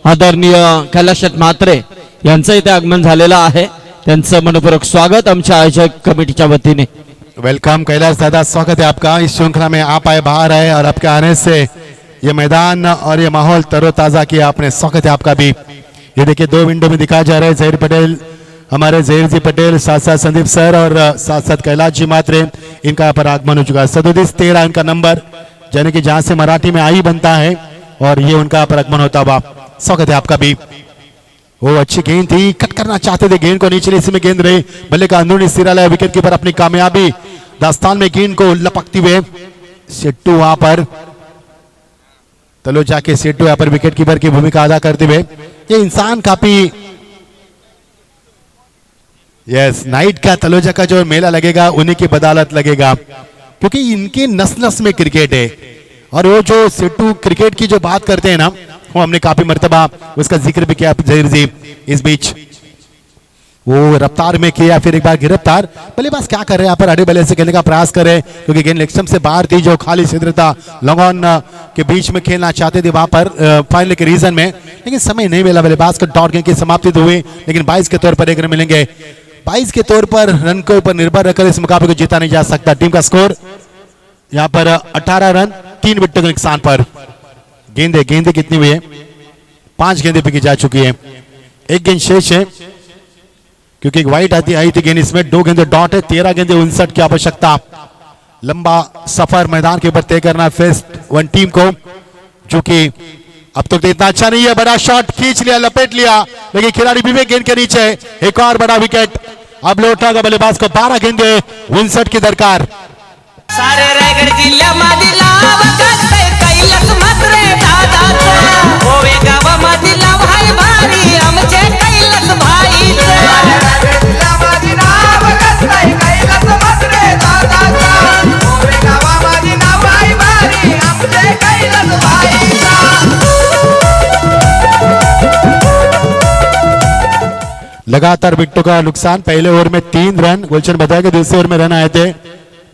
आदरणीय कैलास शेठ म्हात्रे यांचं इथे आगमन झालेलं आहे. त्यांचं मनपूर्वक स्वागत आमच्या आयोजक कमिटीच्या वतीने. वेलकम कैलाश दादा, स्वागत है आपका. इस श्रृंखला में आप आए, बाहर आए और आपके आने से ये मैदान और ये माहौल तरोताजा किया आपने. स्वागत है आपका भी. ये देखिए 2 विंडो में दिखाया जा रहा है जहीर पटेल, हमारे जहीर जी पटेल, साथ साथ संदीप सर और साथ साथ कैलाश जी म्हात्रे, इनका यहाँ पर आगमन हो चुका है. 37-13 इनका नंबर, यानी कि जहाँ से मराठी में आई बनता है और ये उनका यहाँ पर आगमन होता हुआ. स्वागत है आपका भी. वो अच्छी गेंद थी, कट करना चाहते थे गेंद को, नीचे इसी में गेंद रही, बल्ले का अंदरूनी सिरा लाया, विकेट कीपर अपनी कामयाबी दास्तान में गेंद को लपकती हुए सेट्टू वहां पर तलोजा के सेट्टू यहाँ पर विकेट कीपर की भूमिका अदा करते हुए. ये इंसान काफी यस नाइट का तलोजा का जो मेला लगेगा उन्हीं की बदौलत लगेगा, क्योंकि इनके नस नस में क्रिकेट है. और वो जो सेट्टू क्रिकेट की जो बात करते हैं ना, वो हमने काफी मर्तबा उसका जिक्र भी किया जहीर जी. इस बीच वो रफ्तार में किया, फिर एक बार गिरफ्तार. बल्लेबाज क्या कर रहे हैं यहाँ पर, अड़े बल्ले से खेलने का प्रयास करे, क्योंकि गेंद लेग स्टंप से बाहर थी, जो खाली क्षेत्र था लॉन्ग ऑन के बीच में खेलना चाहते थे वहां पर फाइनल के रीजन में, लेकिन समय नहीं मिला. बल्लेबाज का डॉट गेंद की समाप्ति तो हुई, लेकिन 22 के तौर पर एक रन मिलेंगे. 22 के तौर पर रन के ऊपर निर्भर रखकर इस मुकाबले को जीता नहीं जा सकता. टीम का स्कोर यहाँ पर 18 रन 3 विकेटों के नुकसान पर. गेंदे कितनी हुई है? 5 गेंदें फेंकी जा चुकी है, 1 गेंद शेष है, क्योंकि एक वाइट आई थी गेंद इसमें. 2 गेंदे डॉट है, 13 गेंदे 59 की आवश्यकता. लंबा सफर मैदान के ऊपर तय करना फर्स्ट वन टीम को, जो कि अब तक तो इतना अच्छा नहीं है. बड़ा शॉट खींच लिया, लपेट लिया, लेकिन खिलाड़ी विवेक गेंद के नीचे. एक और बड़ा विकेट अब लौटागा बल्लेबाज को. 12 गेंदे 59 की दरकार. सारे रायगड जिल्ह्यामध्ये लाव करतंय कैलास म्हात्रे दादाचं. ओवे गावामध्ये लाव हाय भारी आमचे कैलास भाईचं. रायगड जिल्ह्यामध्ये नाव करतंय कैलास म्हात्रे दादाचं. ओवे गावामध्ये नाव हाय भारी आमचे कैलास भाईचं. लगातार विकेटों का नुकसान. पहले ओवर में 3 रन, गुलशन बताया कि दूसरे ओवर में रन आए थे.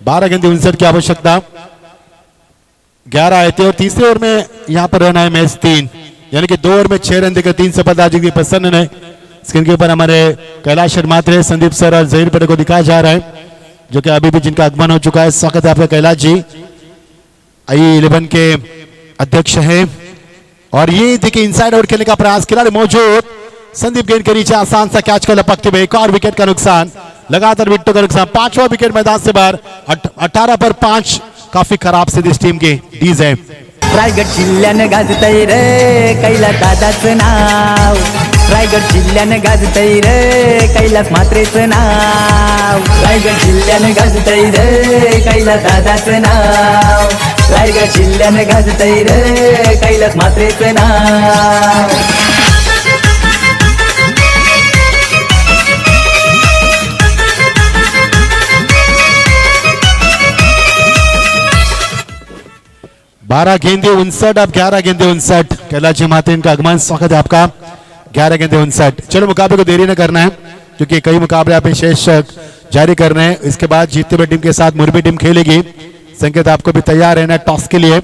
12 गेंदे 59 की आवश्यकता, 11 आए थे, और तीसरे ओवर में यहां पर रन आए मैच 3, यानी कि 2 ओवर में 6 रन देकर 3 सफलता जी पसंद ने. स्क्रीन के ऊपर हमारे कैलाश शेठ म्हात्रे, संदीप सर और जहीर पटेल को दिखाया जा रहा है, जो कि अभी भी जिनका आगमन हो चुका है. स्वागत है आपका कैलाश जी. I-11 के अध्यक्ष है. और ये देखिए इनसाइड आउट खेलने का प्रयास, खिलाड़ी मौजूद. संदीप गेंद के नीचे आसान सा कैच को लपकते हुए. एक और विकेट का नुकसान, लगातार विकेटों का नुकसान. 5वां विकेट मैदान से बाहर. 18 पर 5 काफी खराब स्थिति इस टीम की डीज है. रायगड जिल्ह्यानं गाजतय रे कैलास दादाचं नाव. रायगड जिल्ह्यानं गाजतय रे कैलास म्हात्रेचं नाव. रायगड जिल्ह्यानं गाजतय रे कैलास दादाचं नाव. रायगड जिल्ह्यानं गाजतय रे कैलास म्हात्रेचं नाव. बारह गेंदे 59, अब 11 गेंदे 59. कैलाश जी म्हात्रे इनका आगमन. स्वागत है आपका. 11 गेंदे 59. चलो मुकाबले को देरी न करना है, क्योंकि कई मुकाबले आप शेष जारी कर रहे हैं. इसके बाद जीतते हुए टीम के साथ मुरबी टीम खेलेगी. संकेत आपको भी तैयार रहना टॉस के लिए.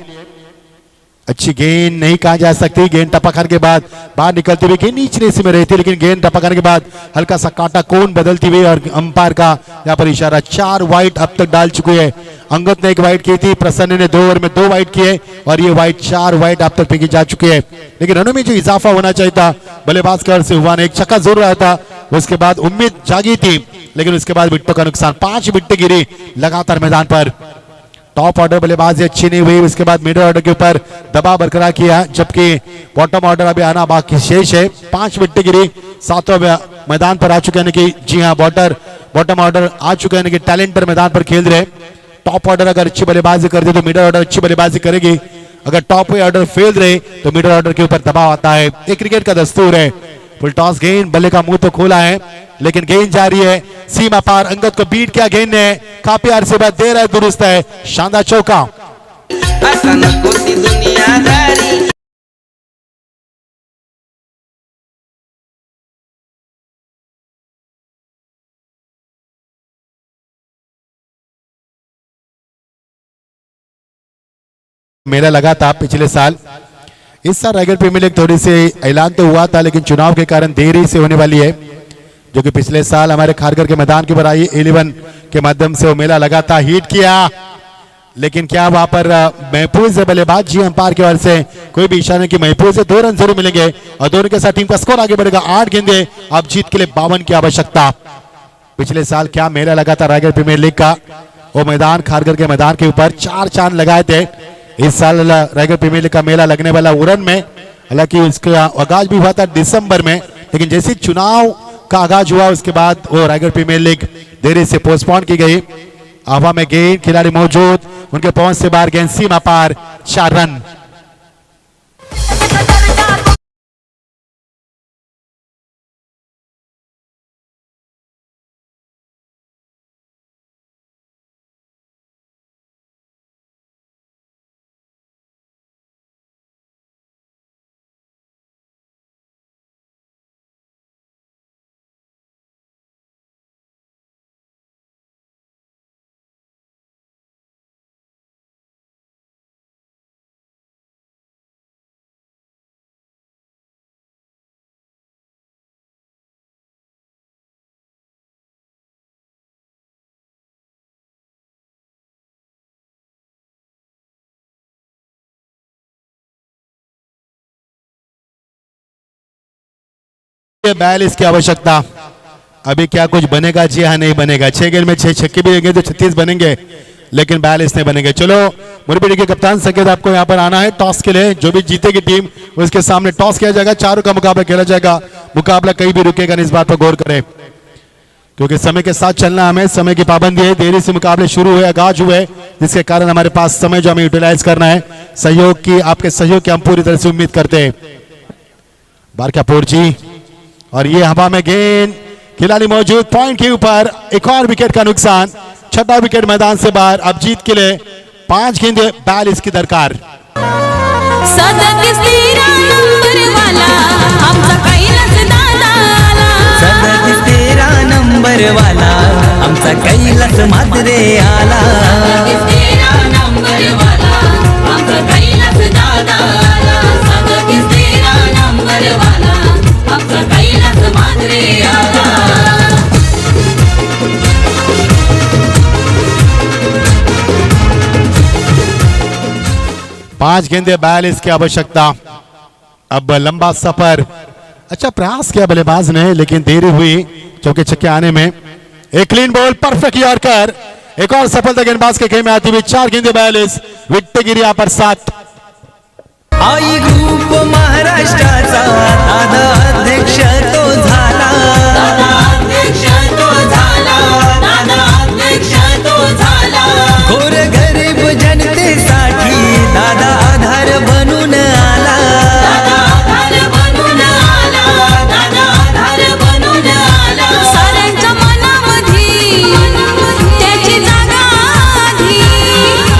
अच्छी गेंद नहीं कहा जा सकती. गेंद टपकने के बाद बाहर निकलती हुई गेंद नीचे में रहती, लेकिन गेंद टपकने के बाद हल्का सा काटा कोन बदलती हुई, और अंपायर का यहाँ पर इशारा. 4 वाइट अब तक डाल चुके हैं. अंगद ने 1 वाइट की थी, प्रसन्न ने 2 ओवर में 2 वाइट किए, और ये वाइट 4 वाइट अब तक फेंकी जा चुकी है. लेकिन रनों में जो इजाफा होना चाहिए था बल्लेबाज की ओर से हुआ नहीं. 1 छक्का जरूर आया था, उसके बाद उम्मीद जागी थी, लेकिन उसके बाद विकेटों का नुकसान. 5 विकेट गिरी लगातार मैदान पर. टॉप ऑर्डर बल्लेबाजी अच्छी नहीं हुई, उसके बाद मिडिल ऑर्डर के ऊपर दबाव बरकरार किया, जबकि बॉटम ऑर्डर अभी आना बाकी शेष है. 5 विकेट गिरी, 7वां मैदान पर आ चुके हैं कि जी हाँ बॉटम ऑर्डर आ चुके हैं कि टैलेंट पर मैदान पर खेल रहे. टॉप ऑर्डर अगर अच्छी बल्लेबाजी करते तो मिडिल ऑर्डर अच्छी बल्लेबाजी करेगी. अगर टॉप ऑर्डर फेल रहे तो मिडिल ऑर्डर के ऊपर दबाव आता है। ये क्रिकेट का दस्तूर है। फुल टॉस गेंद, बल्ले का मुंह तो खोला है लेकिन गेंद जारी है सीमा पार। अंगद को बीट किया गेंद ने, काफी अरसे बाद दे रहा है, दुरुस्त है, शानदार चौका। असं नको ती दुनियादारी। मेला लगा था पिछले साल। इस साल रायगढ़ प्रीमियर लीग थोड़ी सी ऐलान तो हुआ था लेकिन चुनाव के कारण देरी से होने वाली है, जो कि पिछले साल हमारे खारगर के मैदान के ऊपर आई 11 के माध्यम से वो मेला लगा था। हिट किया लेकिन क्या वहां पर महफूज है बल्लेबाज जी, अंपायर की ओर से कोई भी इशारा नहीं कि महफूज है। 2 रन जरूर मिलेंगे और दोनों के साथ टीम का स्कोर आगे बढ़ेगा। 8 गेंदे, अब जीत के लिए 52 की आवश्यकता। पिछले साल क्या मेला लगा था रायगढ़ प्रीमियर लीग का, वो मैदान खारगर के मैदान के ऊपर 4 चांद लगाए थे। इस साल रायगढ़ प्रीमियर लीग का मेला लगने वाला उड़न में, हालांकि उसका आगाज भी हुआ था दिसंबर में, लेकिन जैसे चुनाव का आगाज हुआ उसके बाद वो रायगढ़ प्रीमियर लीग देरी से पोस्टपोन की गई। हवा में गेंद, खिलाड़ी मौजूद, उनके पहुंच से बाहर गेंद सीमा पार, 4 रन। बयालीस की आवश्यकता। अभी क्या कुछ बनेगा? जी हाँ, नहीं बनेगा। 6 गेंद में 6 छक्के भी देंगे तो 36 बनेंगे, लेकिन 42 नहीं बनेंगे। चलो मुरबी के कप्तान संकेत आपको यहाँ पर आना है टॉस के लिए। जो भी जीतेगी टीम उसके सामने टॉस किया जाएगा, चारों का मुकाबला खेला जाएगा। मुकाबला कहीं भी रुकेगा नहीं, इस बात पर गौर करें, क्योंकि समय के साथ चलना, हमें समय की पाबंदी है। देरी से मुकाबले शुरू हुए, आगाज हुए, जिसके कारण हमारे पास समय जो हमें यूटिलाइज करना है, सहयोग की, आपके सहयोग की हम पूरी तरह से उम्मीद करते हैं। बारकापुर जी, और ये हवा में गेंद, खिलाड़ी मौजूद, पॉइंट के ऊपर, एक और विकेट का नुकसान, 6वां विकेट मैदान से बाहर। अब जीत के लिए 5 गेंदे 42 की दरकार। सदतीस 13 नंबर वाला आमचा कैलास दादा आला। 13 नंबर वाला आमचा कैलास मात्रे आला। 13 नंबर वाला आमचा कैलास दादा आला। 13 नंबर वाला आमचा कैलास मात्रे आला। 5 गेंदे 42 की आवश्यकता। अब लंबा सफर, अच्छा प्रयास किया बल्लेबाज ने लेकिन देरी हुई चौके छक्के आने में। एक क्लीन बॉल, परफेक्ट यॉर्कर, एक और सफलता गेंदबाज के खेमे आती हुई। 4 गेंदे 42, विकेट गिरी यहाँ पर 7। आई ग्रुप महाराष्ट्राचा दादा अध्यक्ष तो झाला। दादा अध्यक्ष तो झाला। दादा अध्यक्ष तो झाला। घोर गरीब जनतेसाठी दादा आधार बनून आला। दादा आधार बनून आला। दादा आधार बनून आला। साऱ्यांच्या मनामध्ये त्याची जागा आधी।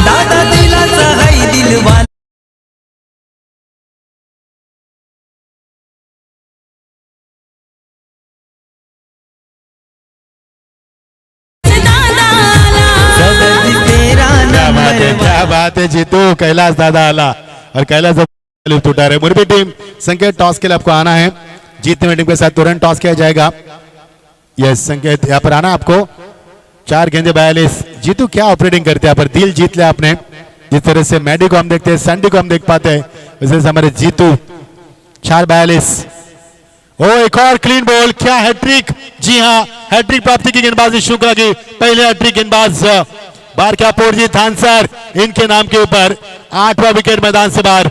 दादा दिलाचा हाय दिलवाला। क्या बात है जीतू, कैलाश दादा आला और कैलाश लुत्फ उठा रहे। मुरबी टीम संकेत, टॉस के लिए आपको आना है। जीतने वाली टीम के साथ तुरंत टॉस किया जाएगा। यस संकेत, यहाँ पर आना आपको। 4 गेंदे 42। जीतू क्या ऑपरेटिंग करते हैं यहाँ पर, दिल जीत लिया आपने। जिस तरह से मैडी को हम देखते हैं, सैंडी को हम देख पाते हैं, वैसे से हमारे जीतू। 4-42। ओ एक और क्लीन बॉल, क्या हैट्रिक! जी हाँ, हैट्रिक प्राप्ति की गेंदबाजी शुक्ला की पहले हैट्रिक गेंदबाज बारकापुर जी थानसर, इनके नाम के ऊपर 8वां विकेट मैदान से बाहर।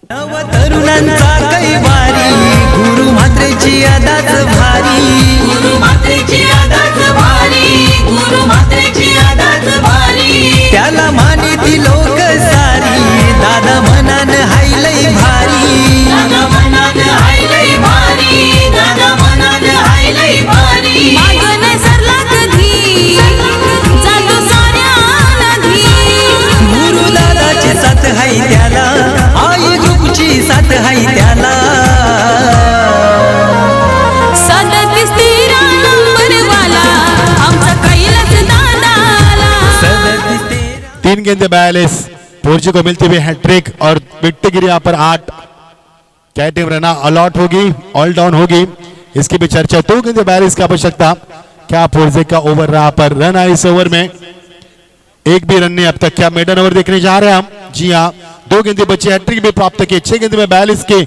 नव तरुणांचा कैवारी, गुरु मात्रेची अदाच भारी। गुरु मात्रेची अदाच भारी। गुरु मात्रेची अदाच भारी। त्याला मानिती लोक सारी, दादा गेंदे 42, पोर्जी को मिलती हुई हैट्रिक और विकेट गिरी यहाँ पर 8। क्या टीम रन अलॉट होगी, ऑल डाउन होगी, इसकी भी चर्चा। 2 गेंदे 42 की आवश्यकता। क्या पोर्जे का ओवर रहा पर रन आए इस ओवर में, एक भी रन नहीं अब तक। क्या मेडन ओवर देखने जा रहे हैं हम? जी हाँ, 2 गेंदे बची, हैट्रिक भी प्राप्त की। 6 गेंदे में 42 की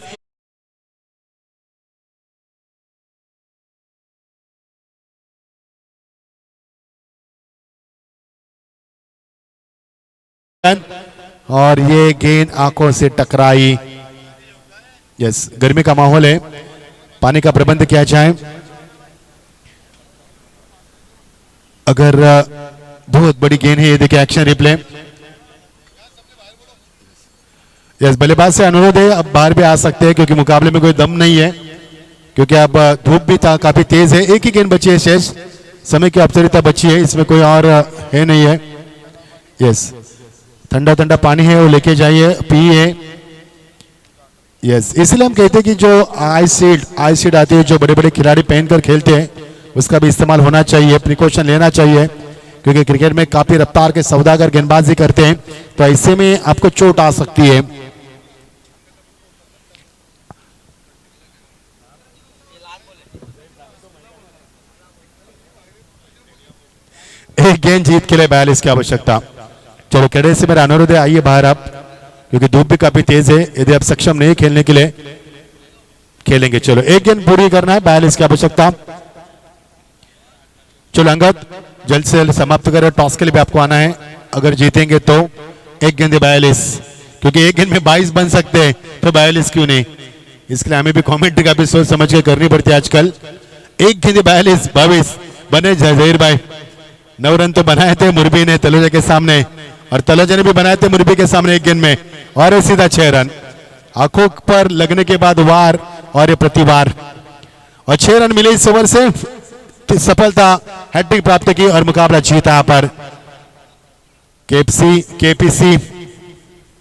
और ये गेंद आंखों से टकराई। यस, गर्मी का माहौल है, पानी का प्रबंध किया जाए। अगर बहुत बड़ी गेंद है ये, देखिए एक्शन रिप्ले। यस, बल्लेबाज से अनुरोध है अब बाहर भी आ सकते हैं क्योंकि मुकाबले में कोई दम नहीं है, क्योंकि अब धूप भी काफी तेज है। एक ही गेंद बची है शेष, समय की औपचारिकता बची है, इसमें कोई और है नहीं है। यस, ठंडा ठंडा पानी है वो लेके जाइए, पिए। यस, इसलिए हम कहते हैं कि जो आई शील्ड आती है, जो बड़े बड़े खिलाड़ी पहनकर खेलते हैं, उसका भी इस्तेमाल होना चाहिए, प्रिकॉशन लेना चाहिए, क्योंकि क्रिकेट में काफी रफ्तार के सौदागर गेंदबाजी करते हैं, तो ऐसे में आपको चोट आ सकती है। एक गेंद जीत के लिए 42 की आवश्यकता। चलो कैडे से मेरा अनुरोध है, आइए बाहर आप, क्योंकि धूप भी काफी तेज है। यदि आप सक्षम नहीं खेलने के लिए, खेलेंगे। चलो एक गेंद पूरी करना है, 42 की आवश्यकता। चलो अंगद जल्द से जल्द समाप्त करें, टॉस के लिए भी आपको आना है। अगर जीतेंगे तो एक गेंद 42, क्योंकि एक गेंद में 22 बन सकते हैं, तो 42 क्यों नहीं। इसके लिए हमें भी कमेंट्री का भी सोच समझ के करनी पड़ती है आजकल। एक गेंद 42 22 बने जहीर भाई। 9 रन तो बनाए थे मुरबी ने तलोजा के सामने, और तलोजा ने भी बनाए थे मुरबी के सामने एक गेंद में, और ये सीधा 6 रन। आंखों पर लगने के बाद वार और ये प्रतिवार, और 6 रन मिले इस ओवर से, सफलता हैट्रिक प्राप्त की और मुकाबला जीता। यहाँ पर केपीसी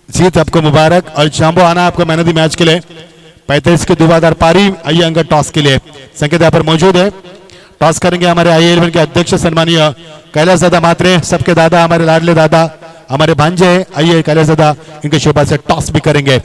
जीत आपको मुबारक, और जाम्बो आना आपको मैन ऑफ द मैच के लिए। 35 की दुबादार पारी। आइए अंगद टॉस के लिए, संकेत यहाँ पर मौजूद है। टॉस करेंगे हमारे IAL के अध्यक्ष सम्मानीय कैलाश दादा मात्रे, सबके दादा, हमारे लाडले दादा, हमारे भांजे। आइए कैलाश दादा इनके शोभा से टॉस भी करेंगे।